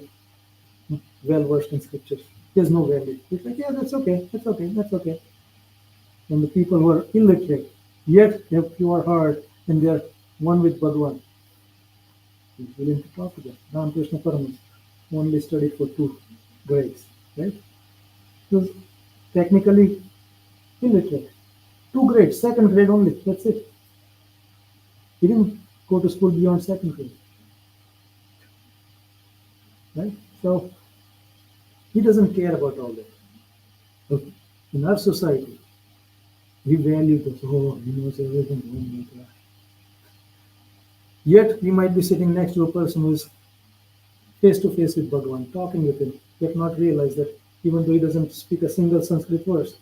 well versed in scriptures. There's no value. He's like, yeah, that's okay, that's okay, that's okay. And the people who are illiterate, yet have pure heart and they're one with Bhagavan, he's willing to talk to them. Ramakrishna Paramas only studied for 2 grades, right? He was technically illiterate. 2 grades, 2nd grade only, that's it. He didn't go to school beyond 2nd grade. Right? So he doesn't care about all that. But in our society, we value this, oh, he knows everything, oh my God. Yet we might be sitting next to a person who is face to face with Bhagavan, talking with him, yet not realize that even though he doesn't speak a single Sanskrit verse,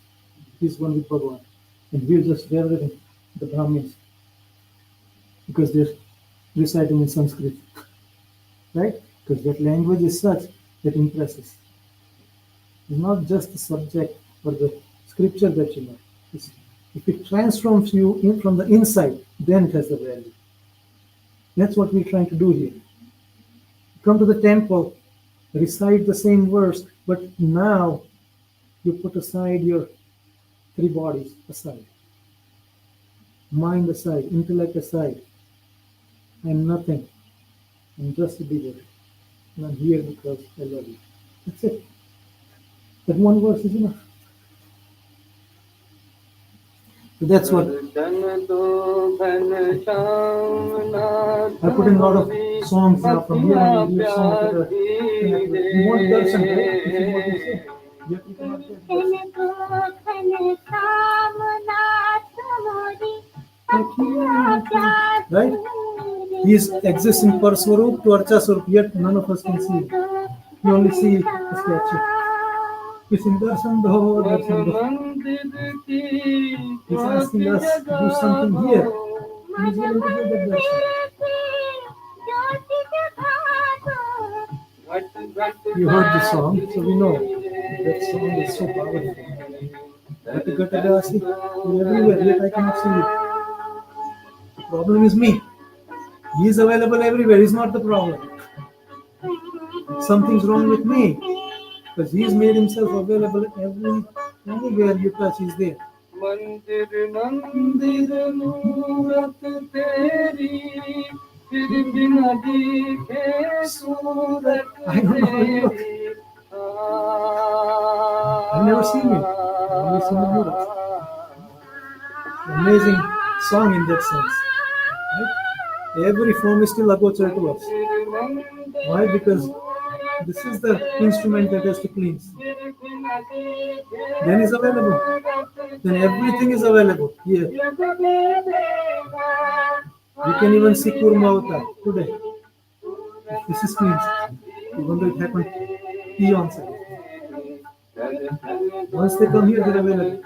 he's one with Bhagavan. And we're just reveling the Brahmins because they're reciting in Sanskrit. Right? Because that language is such that impresses. It's not just the subject or the scripture that you know. If it transforms you in from the inside, then it has the value. That's what we're trying to do here. Come to the temple, recite the same verse, but now you put aside your 3 bodies aside. Mind aside, intellect aside. I'm nothing. I'm just a devotee. And I'm here because I love you. That's it. That one verse is enough. So that's what I put in a lot of songs now from here on. You want darshan, right? This is what you say. Yet you cannot get darshan. Right? He exists in Parswarup to Archa Swarup, yet none of us can see him. We only see the statue. He's in darshan do, darshan do. He's asking us to do something here. He's willing to do that darshan. You heard the song, so we know that song is so powerful. You're everywhere, yet I cannot see you. The problem is me. He is available everywhere, he's not the problem. Something's wrong with me. Because he's made himself available anywhere you touch, he's there. I don't know how you look. I've never seen you. I've only seen the murals. Amazing song in that sense. Right? Every form is still agochar to us. Why? Because this is the instrument that has to cleanse. Then it's available. Then everything is available here. You can even see Kurma Avatar today. This is cleansed. Even though it happened eons ago. Once they come here, they're available.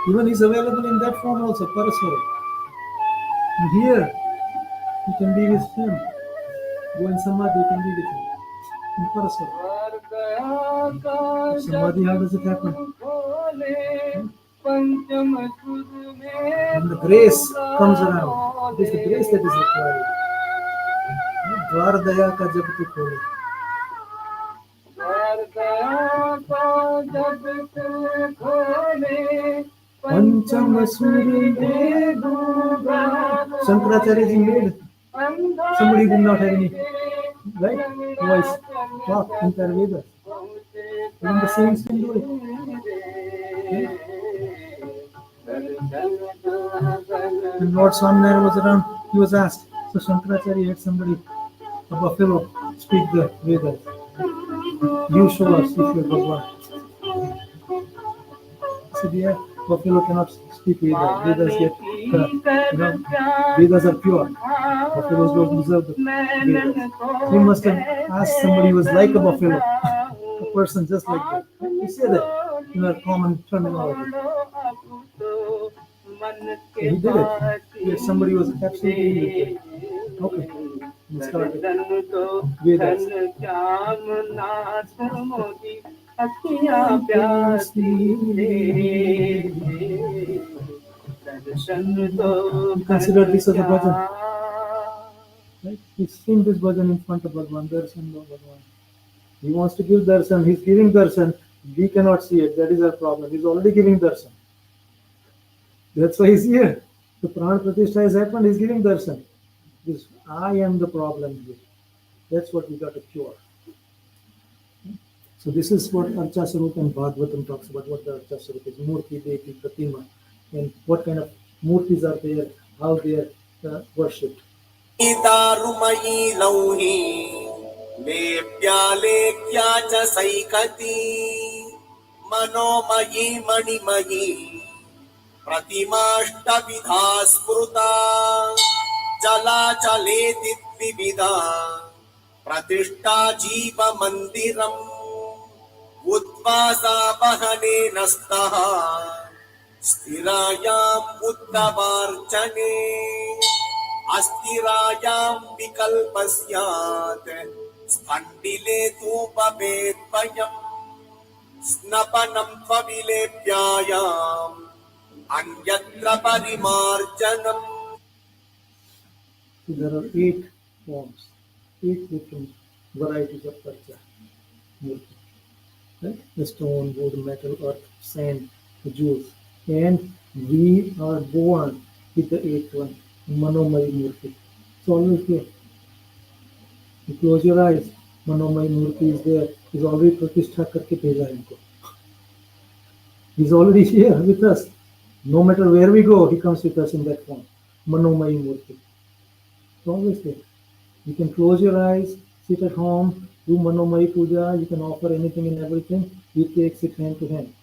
Even he's available in that form also, Paraswara. And here, you can be with him. Go in Samadhi, you can be with him. In Paraswara. Samadhi, how does it happen? When the grace comes around, it is the grace that is required. Dwar daya ka jab tu khole. Pancham Surya Shankaracharya ji made somebody who did not have any right voice. talk entire Vedas. Even the saints can do it. When Lord Swaminarayan was around, he was asked, so Shankaracharya had somebody, a buffalo, speak the Vedas. You show us if you're Bhagwan. He said, yeah, buffalo cannot speak Vedas. Vedas get, Vedas are pure. Buffaloes don't deserve the Vedas. So he must have asked somebody who was like a buffalo, a person just like that. You say that in our common terminology. So he did it. He had somebody who was absolutely with it. Okay, we started. Vedas. Consider this as a bhajan. Right? He's sing this bhajan in front of Bhagwan, darshan of Bhagwan. He wants to give darshan, he's giving darshan. We cannot see it, that is our problem. He's already giving darshan. That's why he's here. The Pran Pratishtha has happened, he's giving darshan. This, I am the problem here. That's what we got to cure. So this is what Archa Sarup and Bhagavatam talks about, what the Archa Sarup is, Murti, Deki, Pratima, and what kind of murtis are there, how they are worshipped. दारुमयी लौही लेप्यालेख्या च सैकती मनोमयी मणिमयी प्रतिमाष्टविधा स्मृता जलाचलेति द्विविधा प्रतिष्ठा जीवमन्दिरम् उद्वासा वहनेन स्तः स्थिरायाम् उत्तमार्चने अस्थिरायां विकल्पस्यात् स्फण्डिले तूपवेद्वयम् स्नपनं त्वविलेप्यायाम् अन्यत्र परिमार्जनम्. So there are 8 forms, 8 different varieties of archa murti. Right? The stone, wood, metal, earth, sand, the jewels. And we are born with the 8th one, Manomai Murti. It's always there. You close your eyes, Manomai Murti is there. He's already pratishtha karke bheja inko. He's already here with us. No matter where we go, he comes with us in that form. Manomai Murti. It's always there. You can close your eyes, sit at home, do Manomai Puja, you can offer anything and everything. He takes it hand to hand.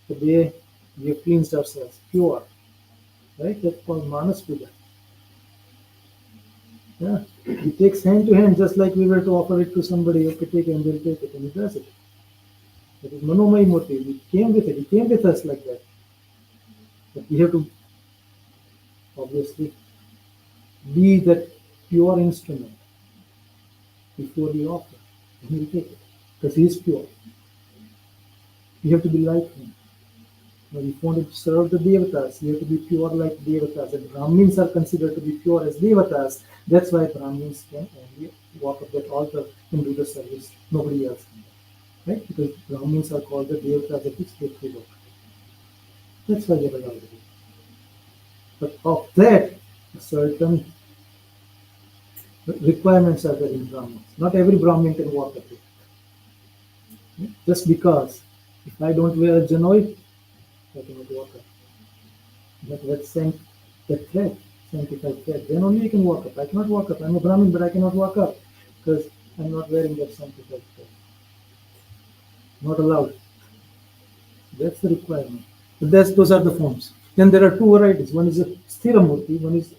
The day we have cleansed ourselves, pure. Right? That's called Manas Puja. Yeah. He takes hand to hand just like we were to offer it to somebody, okay, take it and they'll take it, and he does it. That is Manomai Murti. We came with it. He came with us like that. But we have to obviously be that pure instrument before we offer. And he'll take it. Because he is pure. We have to be like him. Now, if you want to serve the Devatas, you have to be pure like Devatas. And Brahmins are considered to be pure as Devatas. That's why Brahmins can only walk up that altar and do the service. Nobody else can. Right? Because Brahmins are called the Devatas of this Devatas. That's why they are allowed to do. But of that, certain requirements are there in Brahmins. Not every Brahmin can walk up it. Just because if I don't wear a janoi, I cannot walk up. But let's send that thread, sanctified thread. Then only I can walk up. I cannot walk up. I'm a Brahmin, but I cannot walk up because I'm not wearing that sanctified thread. Not allowed. That's the requirement. But those are the forms. Then there are 2 varieties. One is a Sthira Murti, one is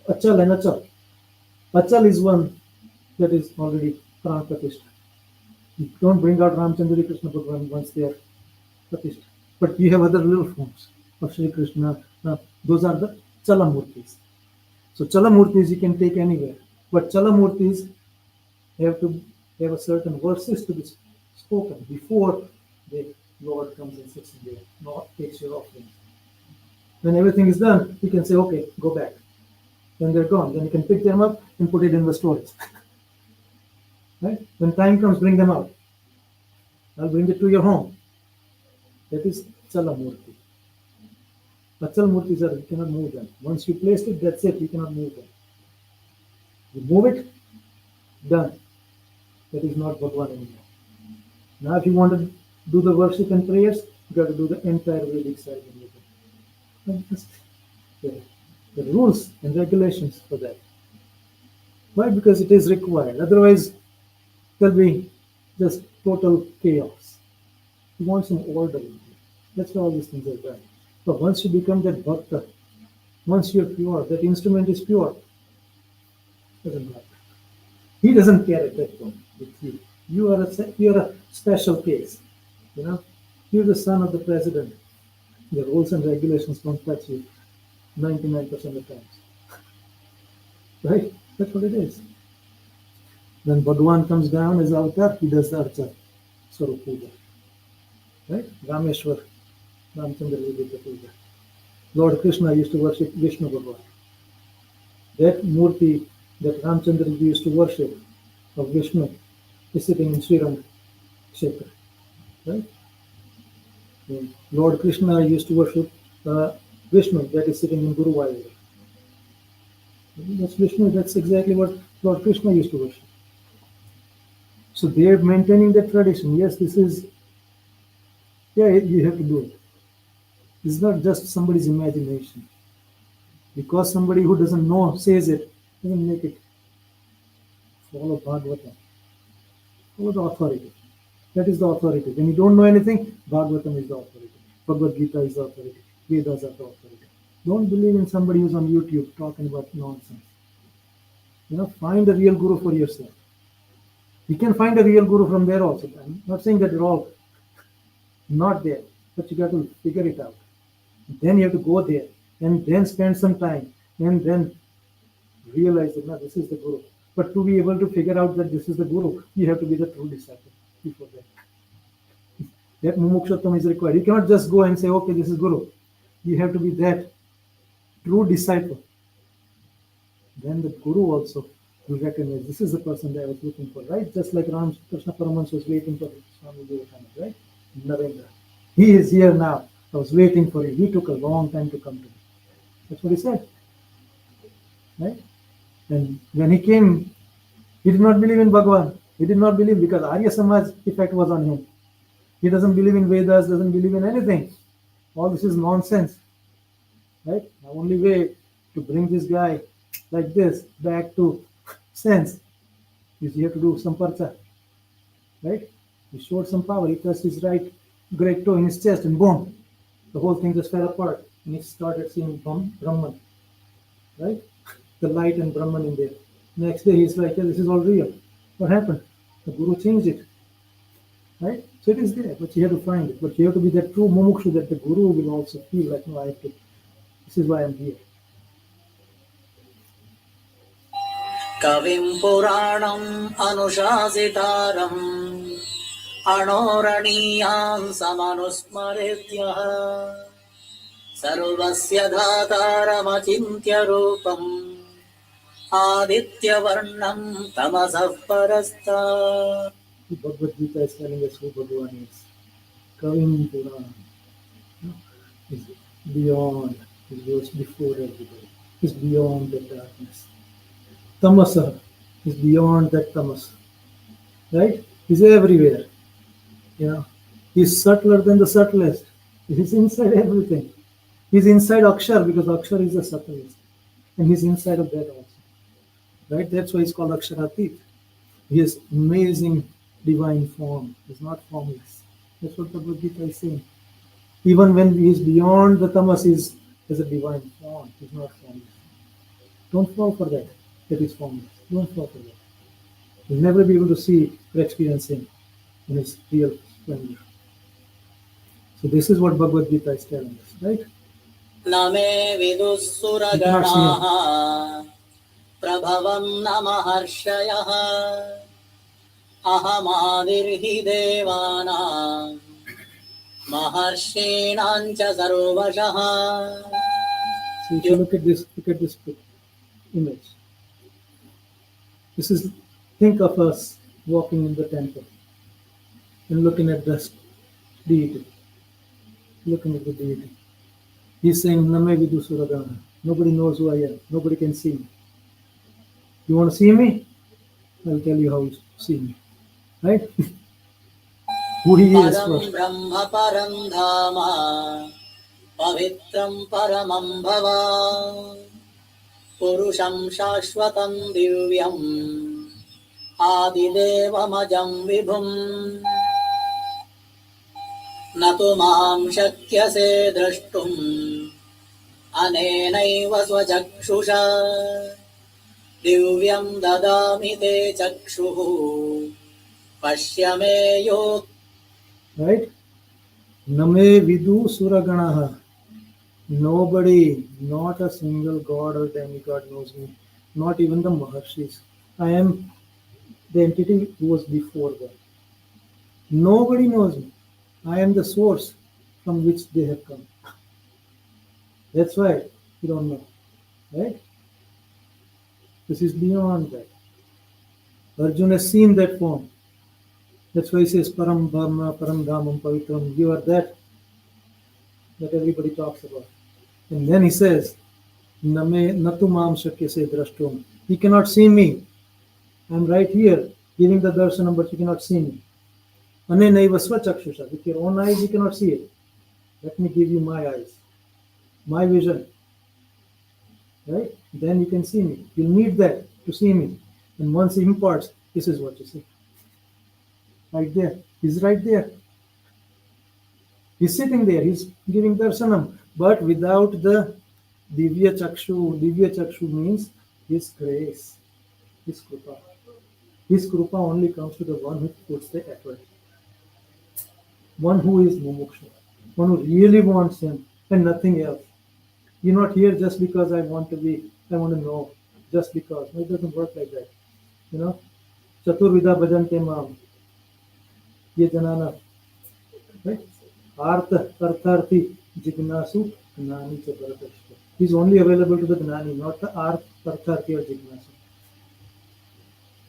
Achal and Achal. Achal is one that is already Pran Pratishtha. You don't bring out Ramchandra Krishna Bhagavan once they are Pratishtha. But you have other little forms of Sri Krishna. Those are the Chala Murtis. So Chala Murtis you can take anywhere. But Chala Murtis have to have a certain verses to be spoken before the Lord comes and sits in there, Lord takes your offering. When everything is done, you can say, okay, go back. Then they're gone. Then you can pick them up and put it in the storage. Right? When time comes, bring them out. I'll bring it to your home. That is Chala Murti. Achal Murtis are, you cannot move them. Once you placed it, that's it, you cannot move them. You move it, done. That is not Bhagwan anymore. Now, if you want to do the worship and prayers, you got to do the entire Vedic side. And just the rules and regulations for that. Why? Because it is required. Otherwise, there'll be just total chaos. You want some order in it. That's why all these things are done. But once you become that bhakta, once you're pure, that instrument is pure, doesn't matter. He doesn't care at that point with you. You're a special case. You know, you're the son of the president. The rules and regulations don't touch you 99% of the times. Right? That's what it is. When Bhagwan comes down as avatar, he does the Archa, Swarup Puja. Right? Rameshwar, Ramchandra did the Puja. Lord Krishna used to worship Vishnu Bhagwan. That Murti that Ramchandra used to worship of Vishnu is sitting in Srirang Kshetra. Right? And Lord Krishna used to worship Vishnu, that is sitting in Guruvayur. That's Vishnu, that's exactly what Lord Krishna used to worship. So they are maintaining that tradition. Yes, this is, yeah, you have to do it. It's not just somebody's imagination. Because somebody who doesn't know says it, doesn't make it. Follow Bhagavatam. Follow the authority. That is the authority. When you don't know anything, Bhagavatam is the authority. Bhagavad Gita is the authority. Vedas are the authority. Don't believe in somebody who's on YouTube talking about nonsense. You know, find a real guru for yourself. You can find a real guru from there also. I'm not saying that they're all not there, but you got to figure it out. Then you have to go there and then spend some time and then realize that, no, this is the guru. But to be able to figure out that this is the guru, you have to be the true disciple before that. That mumukshutvam is required. You cannot just go and say, okay, this is guru. You have to be that true disciple. Then the guru also will recognize this is the person that I was looking for, right? Just like Ram Krishna Paramahansa was waiting for Swami Vivekananda, right? Narendra. He is here now. I was waiting for you. He took a long time to come to me. That's what he said. Right? And when he came, he did not believe in Bhagwan. He did not believe because Arya Samaj effect was on him. He doesn't believe in Vedas, doesn't believe in anything. All this is nonsense. Right? The only way to bring this guy like this back to sense is you have to do some parcha. Right? He showed some power. He touched his right great toe in his chest and boom, the whole thing just fell apart. And he started seeing Brahman. Right? The light and Brahman in there. Next day he's like, yeah, this is all real. What happened? The Guru changed it. Right? So it is there, but you have to find it. But you have to be that true mumukshu that the Guru will also feel like, no, I have to. This is why I'm here. कविं पुराणम् अनुशासितारम् अणोरणीयान् समनुस्मरेद्यः सर्वस्य धातारमचिन्त्य रूपम् आदित्यवर्णम् तमसः परस्तात्. The Bhagavad Gita is telling us who Bhagavan is. Kavim Purana is beyond, he goes before everybody. He's beyond the darkness. Tamasa is beyond that tamas. Right? He's everywhere. You know, he's subtler than the subtlest. He's inside everything. He's inside Akshar because Akshar is the subtlest. And he's inside of that also. Right? That's why he's called Aksharatit. He has amazing divine form. He's not formless. That's what Bhagavad Gita is saying. Even when he is beyond the tamas, he has a divine form. He's not formless. Don't fall for that. That is formless. Don't fall for that. You'll never be able to see or experience him in his real splendor. So this is what Bhagavad Gita is telling us, right? न मे विदुःसुरगणाः प्रभवं न महर्षयः अहमादिर्हि देवानां महर्षीणां च सर्वशः. So if you look at this image. This is, think of us walking in the temple and looking at the deity. Looking at the deity. He's saying, Name Vidu Suragana. Nobody knows who I am. Nobody can see me. You want to see me? I'll tell you how you see me. Right? Who he is पदं first. ब्रह्म परं धाम पवित्रं परमं भवान् पुरुषं शाश्वतं दिव्यम् आदिदेवमजं विभुम् न तु मां शक्यसे द्रष्टुम् अनेनैव स्वचक्षुषा दिव्यं ददामि ते चक्षुः पश्य मे योत् Right? Name vidu suraganaha. Nobody, not a single god or demigod knows me. Not even the Maharshis. I am the entity who was before them. Nobody knows me. I am the source from which they have come. That's why you don't know. Right? This is beyond that. Arjuna has seen that form. That's why he says Param Dharma, Param Dhamam, Pavitram. You are that everybody talks about. And then he says, Name Natu Mam Shakyase Drashtum. You cannot see me. I'm right here giving the darshanam, but you cannot see me. Anenaiva Swachakshusha. With your own eyes, you cannot see it. Let me give you my eyes, my vision. Right? Then you can see me. You'll need that to see me. And once he imparts, this is what you see. Right there. He's right there. He's sitting there. He's giving darshanam. But without the divya chakshu. Divya chakshu means his grace, his krupa. His krupa only comes to the one who puts the effort. One who is mumukshu. One who really wants him and nothing else. You're not here just because I want to know. Just because. No, it doesn't work like that. You know? Chaturvida bhajante mam. Ye janana. Right? Artha, artharthi, jignasu, gnani cha paradashta. He's only available to the gnani, not the artharthi or jignasu.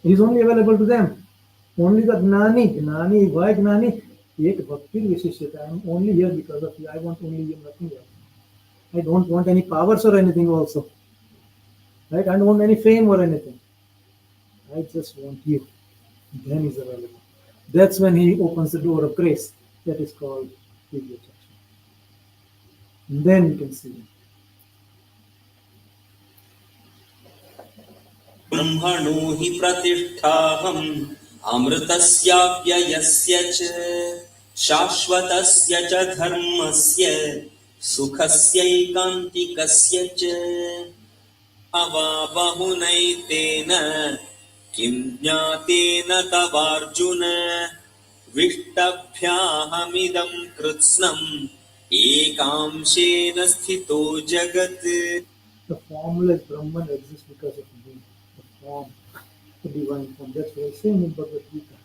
He's only available to them. Only the gnani. Gnani, why gnani? Ek bhakti vishishyata. I'm only here because of you. I want only you, nothing else. I don't want any powers or anything also. Right? I don't want any fame or anything. I just want you. Then he's available. That's when he opens the door of grace. That is called Divya Chaksha. And then you can see him. ब्रह्मणो हि प्रतिष्ठाहम् अमृतस्याव्ययस्य च शाश्वतस्य च धर्मस्य सुखस्यैकान्तिकस्य च अवा बहुनैतेन किं ज्ञातेन तवार्जुन विष्टभ्याहमिदं कृत्स्नम् एकांशेन स्थितो जगत्. The formless Brahman exists because of me. The form, the divine form. That's what I say in Bhagavad Gita.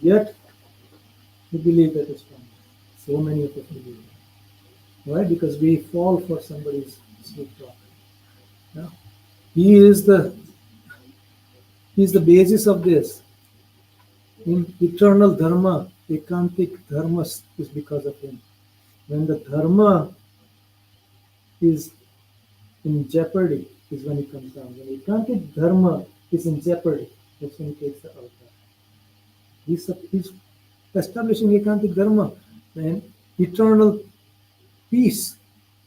Yet, we believe that is formless. So many of us believe it. Why? Because we fall for somebody's sweet talk. Yeah? He is the basis of this. In eternal dharma, ekantik dharma is because of him. When the dharma is in jeopardy, is when he comes down. When ekantik dharma is in jeopardy, that's when he takes the avatar. He's establishing ekantik dharma, and eternal peace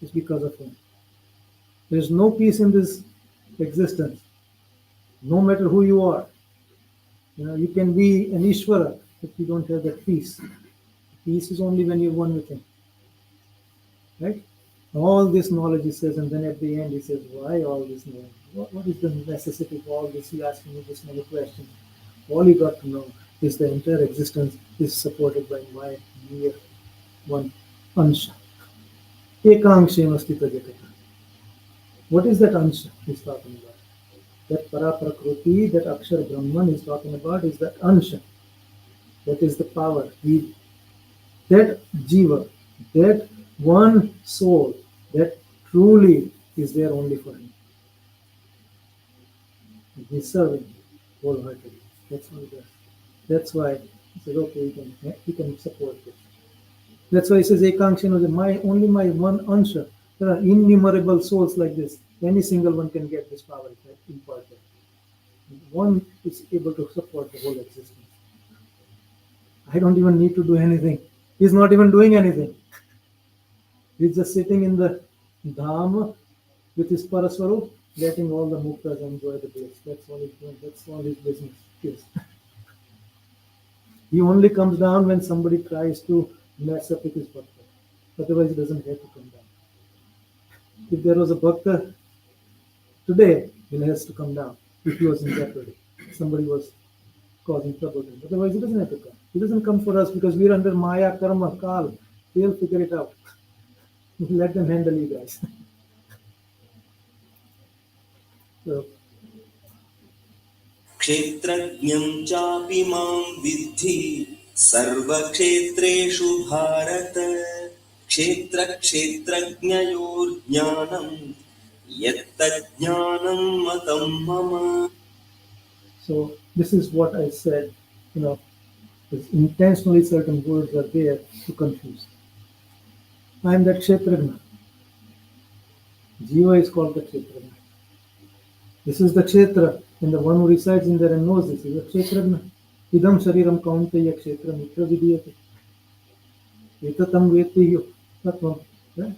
is because of him. There's no peace in this existence, no matter who you are. You know, you can be an Ishvara, but you don't have that peace. Peace is only when you're one with him. Right? All this knowledge he says, and then at the end he says, why all this knowledge? What is the necessity of all this? He asking me this many questions. All you got to know is the entire existence is supported by my mere one ansha. Ekangshem astita jagata. What is that ansha he's talking about? That Paraprakruti, that Akshar Brahman is talking about is that ansha. That is the power. That jiva, that one soul, that truly is there only for him. He's serving wholeheartedly. That's what he does. That's why he says, okay, he can support this. That's why he says, Ekankshen was only my one ansha. There are innumerable souls like this. Any single one can get this power imparted. One is able to support the whole existence. I don't even need to do anything. He's not even doing anything. He's just sitting in the dham with his paraswarup, letting all the muktas enjoy the bliss. That's all he's doing. That's all his business is. He only comes down when somebody tries to mess up with his bhakta. Otherwise, he doesn't have to come down. If there was a bhakta today, he has to come down if he was in jeopardy. Somebody was causing trouble to him. Otherwise, he doesn't have to come. He doesn't come for us because we're under Maya, Karma, Kal. They'll figure it out. Let them handle you guys. So, क्षेत्रज्ञं चापि मां विद्धि सर्वक्षेत्रेषु भारत क्षेत्रक्षेत्रज्ञयोर्ज्ञानं यत्तज्ज्ञानं मतं मम. so this is what I said. Intentionally certain words are there to confuse. I am that Kshetragna. Jiva is called the Kshetragna. This is the Kshetra, and the one who resides in there and knows this is the Kshetragna. Idam shariram kaunteya kshetra mitra vidiyate. Etatam vetiyo tatvam.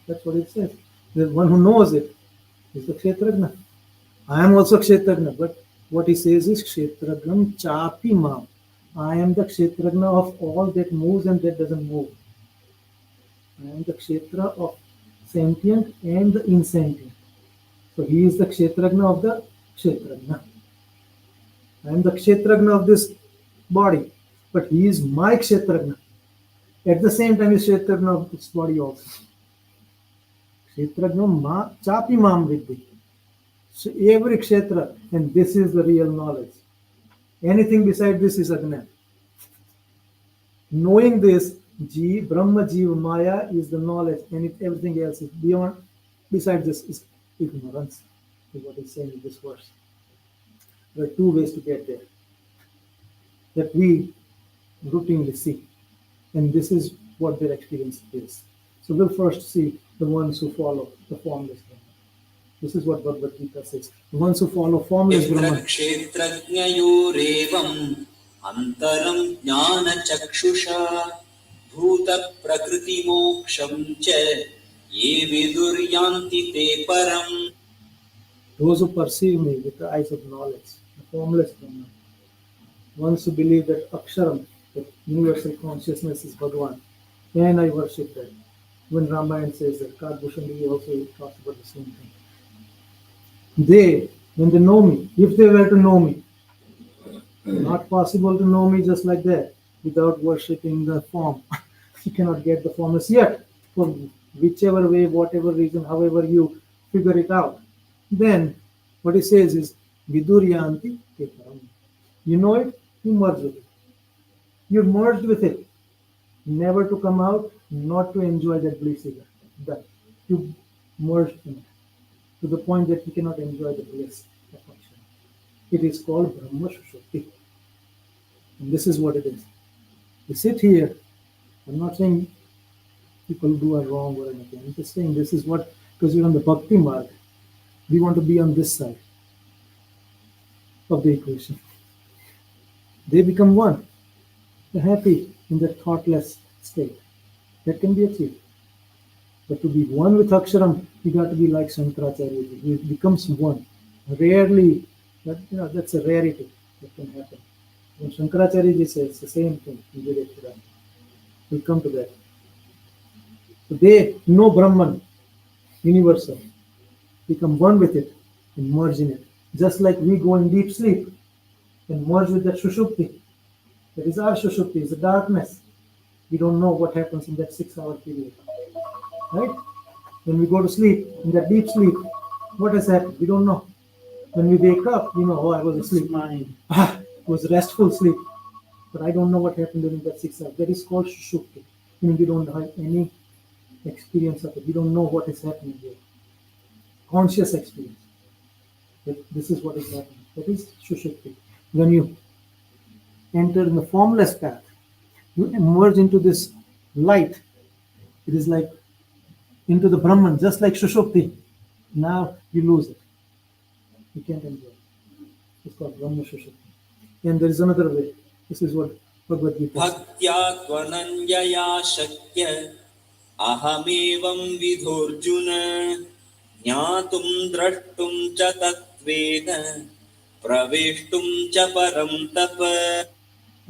That's what it says. The one who knows it is the Kshetragna. I am also Kshetragna, but what he says is Kshetragnam chapi mam. I am the Kshetragna of all that moves and that doesn't move. I am the Kshetra of sentient and the insentient. So he is the Kshetragna of the Kshetragna. I am the Kshetragna of this body, but he is my Kshetragna. At the same time, he is Kshetragna of this body also. Kshetragna chapi mam viddhi. So every Kshetra, and this is the real knowledge. Anything beside this is Agnan. Knowing this, Brahma, Jiva, Maya is the knowledge, and everything else is beyond, besides this is ignorance, is what he's saying in this verse. There are two ways to get there that we routinely see, and this is what their experience is. So we'll first see the ones who follow the formless Brahman. This is what Bhagavad Gita says. The ones who follow formless Brahman. क्षेत्रज्ञयोरेवम् अन्तरं ज्ञानचक्षुषा भूतप्रकृतिमोक्षं च ये विदुर्यान्ति ते परम्. Those who perceive me with the eyes of knowledge, the formless Brahman, ones who believe that Aksharam, that universal consciousness is Bhagavan, and I worship that. When Ramayana says that, Kadbhushan also talks about the same thing. They, when they know me, if they were to know me, not possible to know me just like that without worshipping the form. You cannot get the formless yet. For whichever way, whatever reason, however you figure it out. Then what he says is Viduryanti Tekaram. You know it, you merge with it. You're merged with it. Never to come out, not to enjoy that bliss either. That you merged in it to the point that you cannot enjoy the bliss of function. It is called Brahma Shushupti. And this is what it is. You sit here, I'm not saying people do are wrong or anything. I'm just saying this is what, because you're on the Bhakti Marg, we want to be on this side of the equation. They become one. They're happy in that thoughtless state. That can be achieved. But to be one with Aksharam, you got to be like Shankaracharya. It becomes one. Rarely, that's a rarity that can happen. When Shankaracharya says it's the same thing, he did it to them. We'll come to that. So they know Brahman, universal, become one with it and merge in it. Just like we go in deep sleep and merge with that Shushupti. That is our Shushupti, it's the darkness. We don't know what happens in that 6-hour period. Right? When we go to sleep, in that deep sleep, what has happened? We don't know. When we wake up, we know, oh, I was asleep. It was restful sleep. But I don't know what happened during that 6 hours. That is called Shushupti. Meaning we don't have any experience of it. We don't know what is happening here. Conscious experience. This is what is happening. That is Shushupti. When you enter in the formless path, you emerge into this light. It is like into the Brahman, just like Shushupti. Now you lose it. You can't enjoy it. It's called Brahma Shushupti. And there is another way. This is what Bhagavad Gita. भक्त्या त्वनन्यया शक्य अहमेवं विधोऽर्जुन ज्ञातुं द्रष्टुं च तत्त्वेन प्रवेष्टुं च परं तप.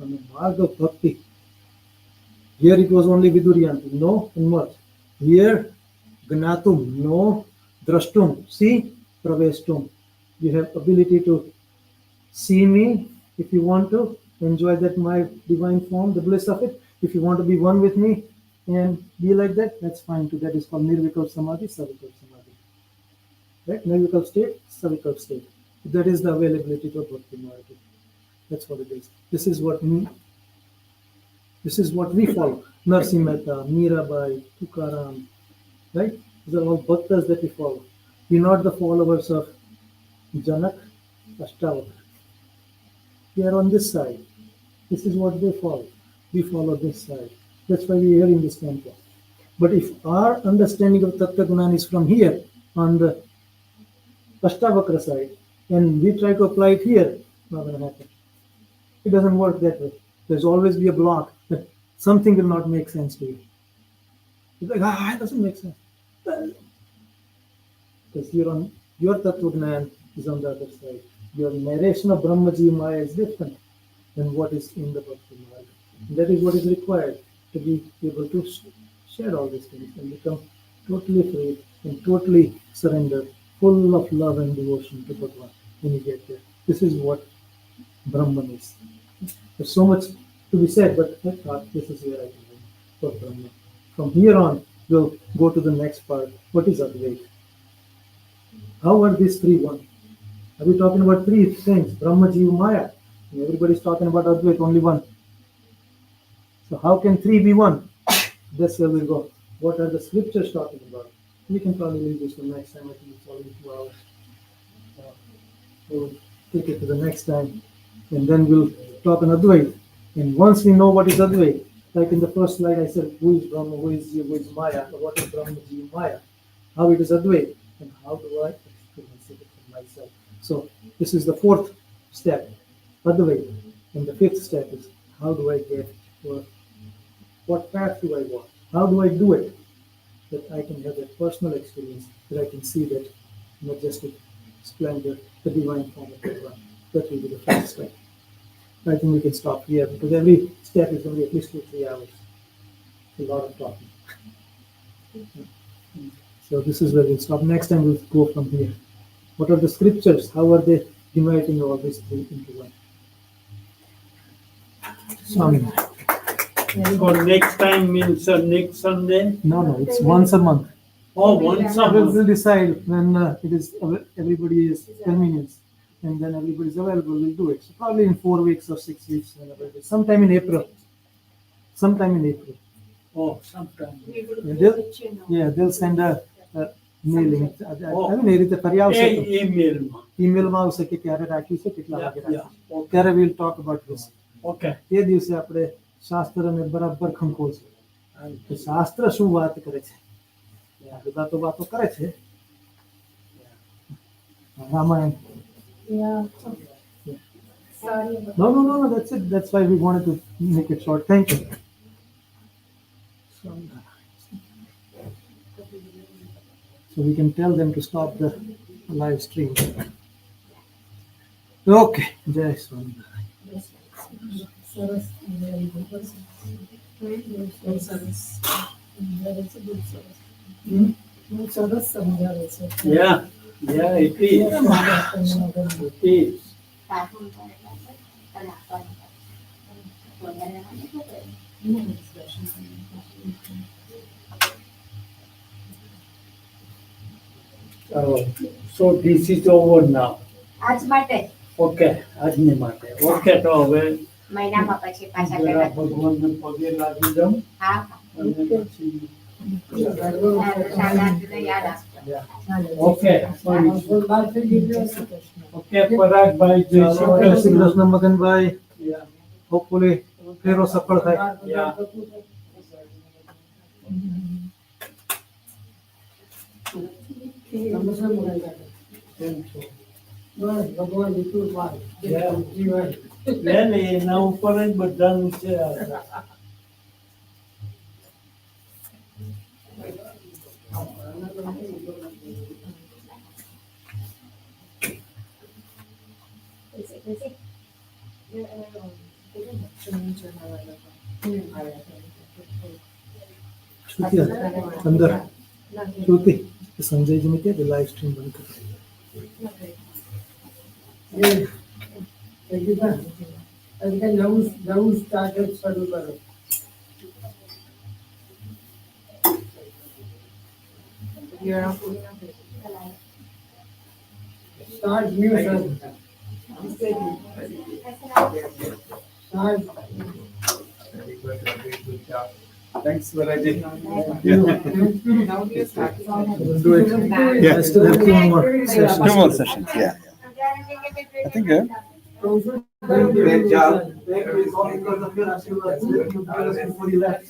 On the mark of bhakti, here it was only viduryanti, no and much. Here, gnatum, no, drashtum, see, praveshtum. You have ability to see me if you want to enjoy that my divine form, the bliss of it. If you want to be one with me and be like that, that's fine too. That is called nirvikalp samadhi, savikalp samadhi. Right? Nirvikalp state, savikalp state. That is the availability to bhakti marga. That's what it is. This is what we follow. Narsimha Mehta, Mirabai, Tukaram, right? These are all bhaktas that we follow. We're not the followers of Janak, Ashtavakra. We are on this side. This is what they follow. We follow this side. That's why we are in this temple. But if our understanding of Tattva Gnan is from here, on the Ashtavakra side, and we try to apply it here, not going to happen. It doesn't work that way. There's always be a block that something will not make sense to you. It's like, it doesn't make sense. Because your Tattva Gnan is on the other side. Your narration of Brahmaji Maya is different than what is in the Bhakti Marga. And that is what is required to be able to share all these things and become totally free and totally surrendered, full of love and devotion to Bhagavan when you get there. This is what Brahman is. There's so much to be said, but I thought this is where I can end for Brahman. From here on, we'll go to the next part. What is Advaita? How are these three one? Are we talking about three things? Brahma, Jiva, Maya. And everybody's talking about Advaita, only one. So how can three be one? That's where we'll go. What are the scriptures talking about? We can probably leave this for next time. I think it's already 2 hours. We'll take it to the next time. And then we'll talk on Advaita. And once we know what is Advaita, like in the first slide I said, who is Brahma, who is Jiva, who is Maya, or what is Brahma, Jiva, Maya, how it is Advaita, and how do I experience it for myself. So this is the fourth step, Advaita. And the fifth step is, how do I get to what path do I walk? How do I do it? That I can have that personal experience, that I can see that majestic splendor, the divine form of Bhagavan. That will be the first step. I think we can stop here because every step is going to be at least 2-3 hours. A lot of talking. So this is where we'll stop. Next time we'll go from here. What are the scriptures? How are they uniting all these three into one? Swami. For next time means next Sunday? No, it's once a month. Oh, once a We'll month. decide when it is everybody is convenience, and then everybody is available. We'll do it. So probably in 4 weeks or 6 weeks, whenever it is. Sometime in April. Oh, sometime. They'll send a mailing. Email. માં આવશે કે ક્યારે રાખ્યું છે કેટલા વાગે Yeah. રાખ્યું ત્યારે we'll talk about this. Okay. તે દિવસે આપણે શાસ્ત્રને બરાબર ખંખોળશું કે શાસ્ત્ર શું વાત કરે છે. બધા તો વાતો કરે છે Ramayana. No, that's it. That's why we wanted to make it short. Thank you. So we can tell them to stop the live stream. Okay. Jai Swami. Yeah, it is. It is. So this is over now. આજ માટે Okay, આજની માટે. Okay, તો હવે મહિનામાં પછી પાછા જરા ભેગા ભગવાનને પગે લાગી જાઉં હા અને પછી શારદાને યાદ આપજો. Okay, okay, પરાગભાઈ જય શ્રી જય શ્રી કૃષ્ણ. કૃષ્ણ મગનભાઈ. Yeah. Hopefully ફેરો સફળ થાય. Yeah. કેમ છો? Yeah. Really, now for it, but done. Yeah. श्रुति अंदर श्रुति संजय जी ने क्या लाइव स्ट्रीम बंद कर नऊ स्टार्टअप चालू करो. Start new session. Start. Very good, very good job. Thanks, Varaji. do it yeah I still have two more sessions Two more sessions, yeah. I think Great job. Thank you. It's all because of your Ashirwad. You gave us before you left.